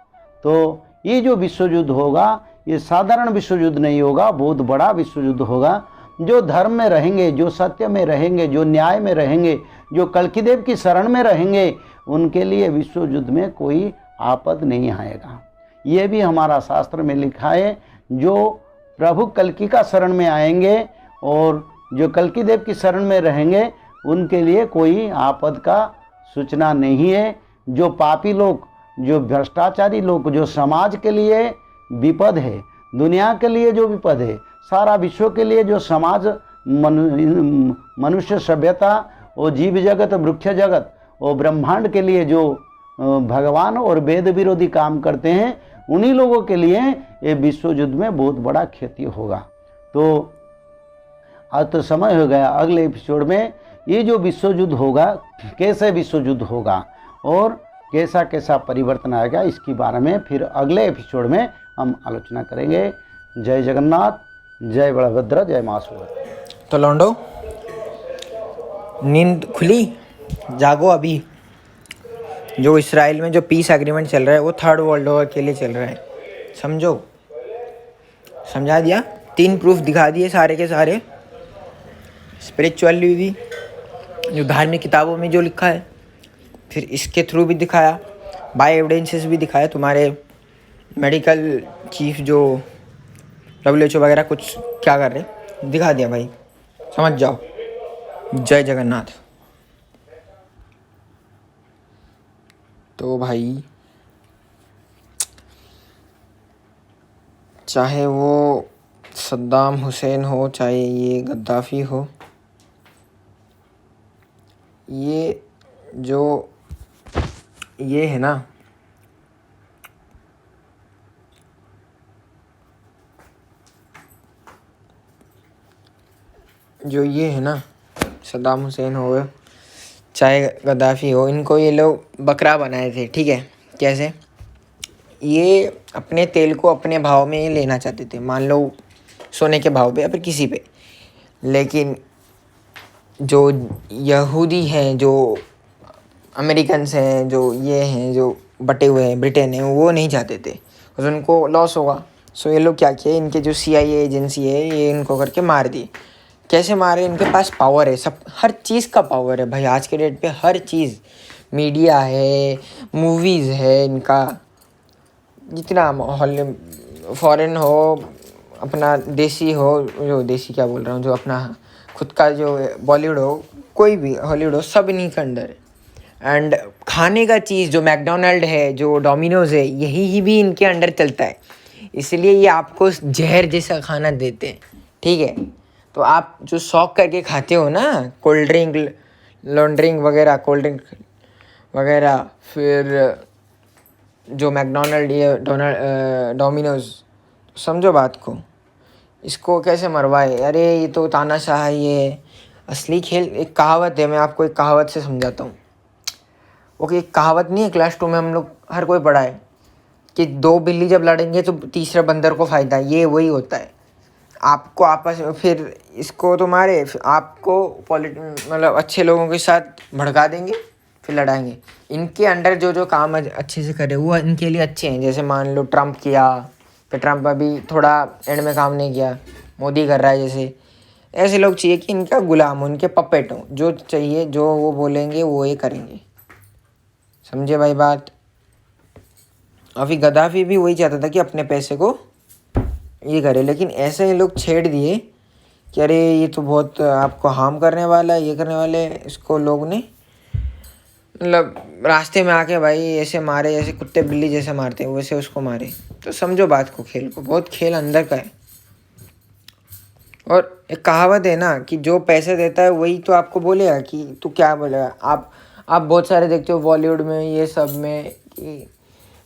तो ये जो विश्व युद्ध होगा ये साधारण विश्व युद्ध नहीं होगा, बहुत बड़ा विश्व युद्ध होगा। जो धर्म में रहेंगे, जो सत्य में रहेंगे, जो न्याय में रहेंगे, जो कल्की देव की शरण में रहेंगे, उनके लिए विश्व युद्ध में कोई आपद नहीं आएगा। ये भी हमारा शास्त्र में लिखा है। जो प्रभु कल्की का शरण में आएंगे और जो कल्की देव की शरण में रहेंगे उनके लिए कोई आपद का सूचना नहीं है। जो पापी लोग, जो भ्रष्टाचारी लोग, जो समाज के लिए विपद है, दुनिया के लिए जो विपद है, सारा विश्व के लिए जो समाज, मनुष्य सभ्यता और जीव जगत, वृक्ष जगत और ब्रह्मांड के लिए जो भगवान और वेद विरोधी काम करते हैं, उन्हीं लोगों के लिए ये विश्व युद्ध में बहुत बड़ा क्षति होगा। तो आज तो समय हो गया। अगले एपिसोड में ये जो विश्व युद्ध होगा, कैसे विश्व युद्ध होगा और कैसा कैसा परिवर्तन आएगा, इसके बारे में फिर अगले एपिसोड में हम आलोचना करेंगे। जय जगन्नाथ, जय बलभद्र, जय मां सुभद्रा। तो लौंडो, नींद खुली? जागो अभी। जो इसराइल में जो पीस एग्रीमेंट चल रहा है वो थर्ड वर्ल्ड वॉर के लिए चल रहा है, समझो। समझा दिया, 3 प्रूफ दिखा दिए सारे के सारे, स्पिरिचुअली भी, जो धार्मिक किताबों में जो लिखा है, फिर इसके थ्रू भी दिखाया, बाय एविडेंसेस भी दिखाया। तुम्हारे मेडिकल चीफ जो WHO वगैरह कुछ क्या कर रहे, दिखा दिया भाई, समझ जाओ। जय जगन्नाथ। तो भाई चाहे वो सद्दाम हुसैन हो, चाहे ये गद्दाफ़ी हो, ये जो ये है ना, जो ये है ना, सद्दाम हुसैन हो चाहे गद्दाफ़ी हो, इनको ये लोग बकरा बनाए थे, ठीक है। कैसे? ये अपने तेल को अपने भाव में लेना चाहते थे, मान लो सोने के भाव पे या फिर किसी पे। लेकिन जो यहूदी हैं, जो अमेरिकन्स हैं, जो ये हैं, जो बटे हुए हैं, ब्रिटेन है, वो नहीं चाहते थे, तो उनको लॉस होगा। सो ये लोग क्या किए, इनके जो CIA एजेंसी है, ये इनको करके मार दी। कैसे मारे? इनके पास पावर है, सब, हर चीज़ का पावर है भाई। आज के डेट पे हर चीज़, मीडिया है, मूवीज़ है, इनका जितना हॉल, फॉरेन हो, अपना देसी हो, जो देसी क्या बोल रहा हूँ, जो अपना खुद का जो बॉलीवुड हो, कोई भी हॉलीवुड हो, सब इन्हीं के अंडर है। एंड खाने का चीज़ जो मैकडोनल्ड है, जो डोमिनोज़ है, यही ही भी इनके अंडर चलता है। इसलिए ये आपको जहर जैसा खाना देते हैं, ठीक है। तो आप जो शौक करके खाते हो ना, कोल्ड ड्रिंक, ड्रिंक वगैरह, कोल्ड ड्रिंक वगैरह, फिर जो मैकडोनल्ड, ये डोमिनोज़, समझो बात को, इसको कैसे मरवाए। अरे ये तो तानाशाह है, ये असली खेल। एक कहावत है, मैं आपको एक कहावत से समझाता हूँ। ओके, एक कहावत नहीं है, क्लास 2 में हम लोग हर कोई पढ़ा है कि 2 बिल्ली जब लड़ेंगे तो तीसरे बंदर को फ़ायदा। ये वही होता है। आपको आपस में फिर इसको तो मारे, फिर आपको मतलब अच्छे लोगों के साथ भड़का देंगे, फिर लड़ाएंगे। इनके अंडर जो जो काम अच्छे से करे वो इनके लिए अच्छे हैं। जैसे मान लो ट्रम्प किया, फिर ट्रम्प अभी थोड़ा एंड में काम नहीं किया, मोदी कर रहा है। जैसे ऐसे लोग चाहिए कि इनका गुलाम हो, इनके पपेट हो, जो चाहिए जो वो बोलेंगे वो ये करेंगे। समझे भाई बात। अभी गद्दाफी भी वही चाहता था कि अपने पैसे को ये करे, लेकिन ऐसे ही लोग छेड़ दिए कि अरे ये तो बहुत आपको हार्म करने वाला है, ये करने वाले। इसको लोग ने मतलब रास्ते में आके भाई ऐसे मारे, जैसे कुत्ते बिल्ली जैसे मारते हैं वैसे उसको मारे। तो समझो बात को, खेल को, बहुत खेल अंदर का है। और एक कहावत है ना कि जो पैसे देता है वही तो आपको बोलेगा कि तू क्या बोलेगा। आप बहुत सारे देखते हो बॉलीवुड में, ये सब में, कि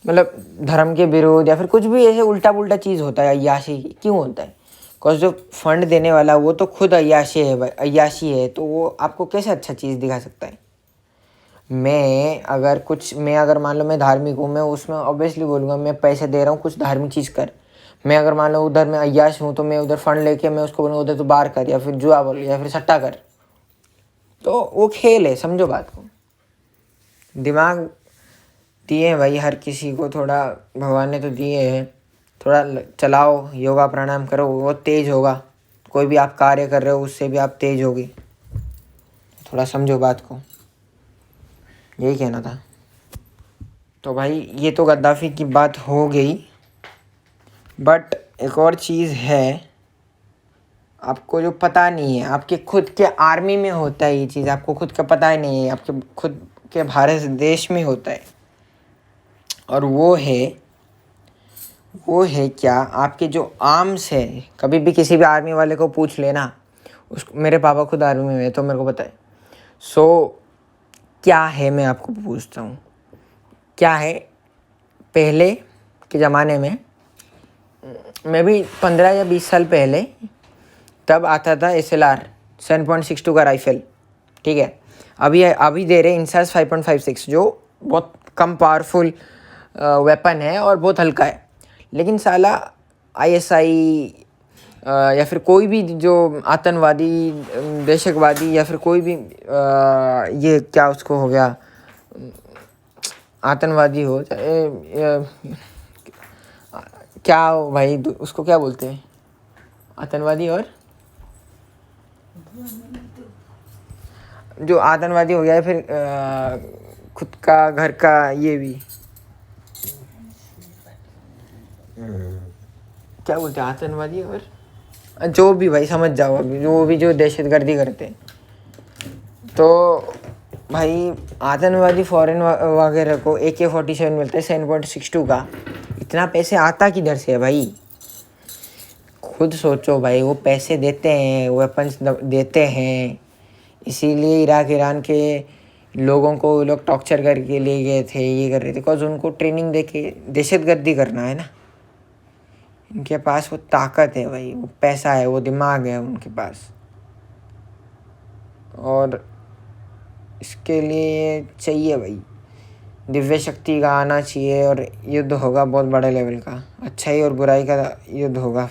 मतलब धर्म के विरोध या फिर कुछ भी ऐसे उल्टा पुल्टा चीज़ होता है। अय्याशी क्यों होता है? बिकॉज जो फंड देने वाला वो तो खुद अय्याशी है भाई, अय्याशी है। तो वो आपको कैसे अच्छा चीज़ दिखा सकता है? मैं अगर मान लो मैं धार्मिक हूँ, मैं उसमें ऑब्वियसली बोलूँगा मैं पैसे दे रहा हूँ, कुछ धार्मिक चीज़ कर। मैं अगर मान लो उधर मैं अय्याश हूँ, तो मैं उधर फंड लेके मैं उसको बोलूँगा उधर तो बार कर, या फिर जुआ बोल, या फिर सट्टा कर। तो वो खेल है, समझो बात को। दिमाग दिए हैं भाई हर किसी को, थोड़ा भगवान ने तो दिए हैं। थोड़ा चलाओ, योगा प्राणायाम करो, वो तेज होगा। कोई भी आप कार्य कर रहे हो उससे भी आप तेज होगे। थोड़ा समझो बात को, यही कहना था। तो भाई ये तो गद्दाफी की बात हो गई, बट एक और चीज़ है आपको जो पता नहीं है। आपके खुद के आर्मी में होता है ये चीज़, आपको खुद का पता ही नहीं है। आपके खुद के भारत देश में होता है। और वो है क्या, आपके जो आर्म्स है। कभी भी किसी भी आर्मी वाले को पूछ लेना, उसको, मेरे पापा खुद आर्मी में है तो मेरे को पता है। सो क्या है, मैं आपको पूछता हूँ, क्या है? पहले के ज़माने में, मैं भी 15 या 20 साल पहले, तब आता था SLR 7.62 का राइफल, ठीक है। अभी दे रहे इंसास 5.56, जो बहुत कम पावरफुल वेपन है और बहुत हल्का है। लेकिन साला ISI या फिर कोई भी जो आतंकवादी, दहशतवादी, या फिर कोई भी ये क्या उसको हो गया, आतंकवादी हो क्या हो भाई, उसको क्या बोलते हैं, आतंकवादी और जो आतंकवादी हो गया है, फिर खुद का घर का ये भी क्या बोलते हैं, आतंकवादी और जो भी भाई समझ जाओ, अभी जो दहशतगर्दी करते हैं। तो भाई आतंकवादी फॉरेन वगैरह को AK-47 मिलता है 7.62 का। इतना पैसे आता किधर से है भाई? खुद सोचो भाई। वो पैसे देते हैं, वेपन्स देते हैं, इसीलिए इराक ईरान के लोगों को लोग टॉर्चर करके ले गए थे, ये कर रहे थे, बिकॉज उनको ट्रेनिंग दे के दहशतगर्दी करना है ना। इनके पास वो ताकत है भाई, वो पैसा है, वो दिमाग है उनके पास। और इसके लिए चाहिए भाई दिव्य शक्ति का आना चाहिए, और युद्ध होगा बहुत बड़े लेवल का। अच्छाई और बुराई का युद्ध होगा,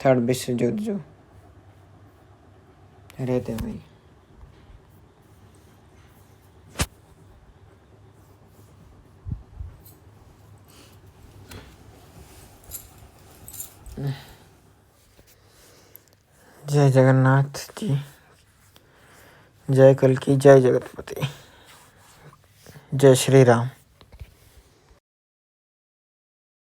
3rd विश्व युद्ध जो रहते भाई। जय जगन्नाथ जी, जय कल्कि, जय जगतपति, जय श्री राम।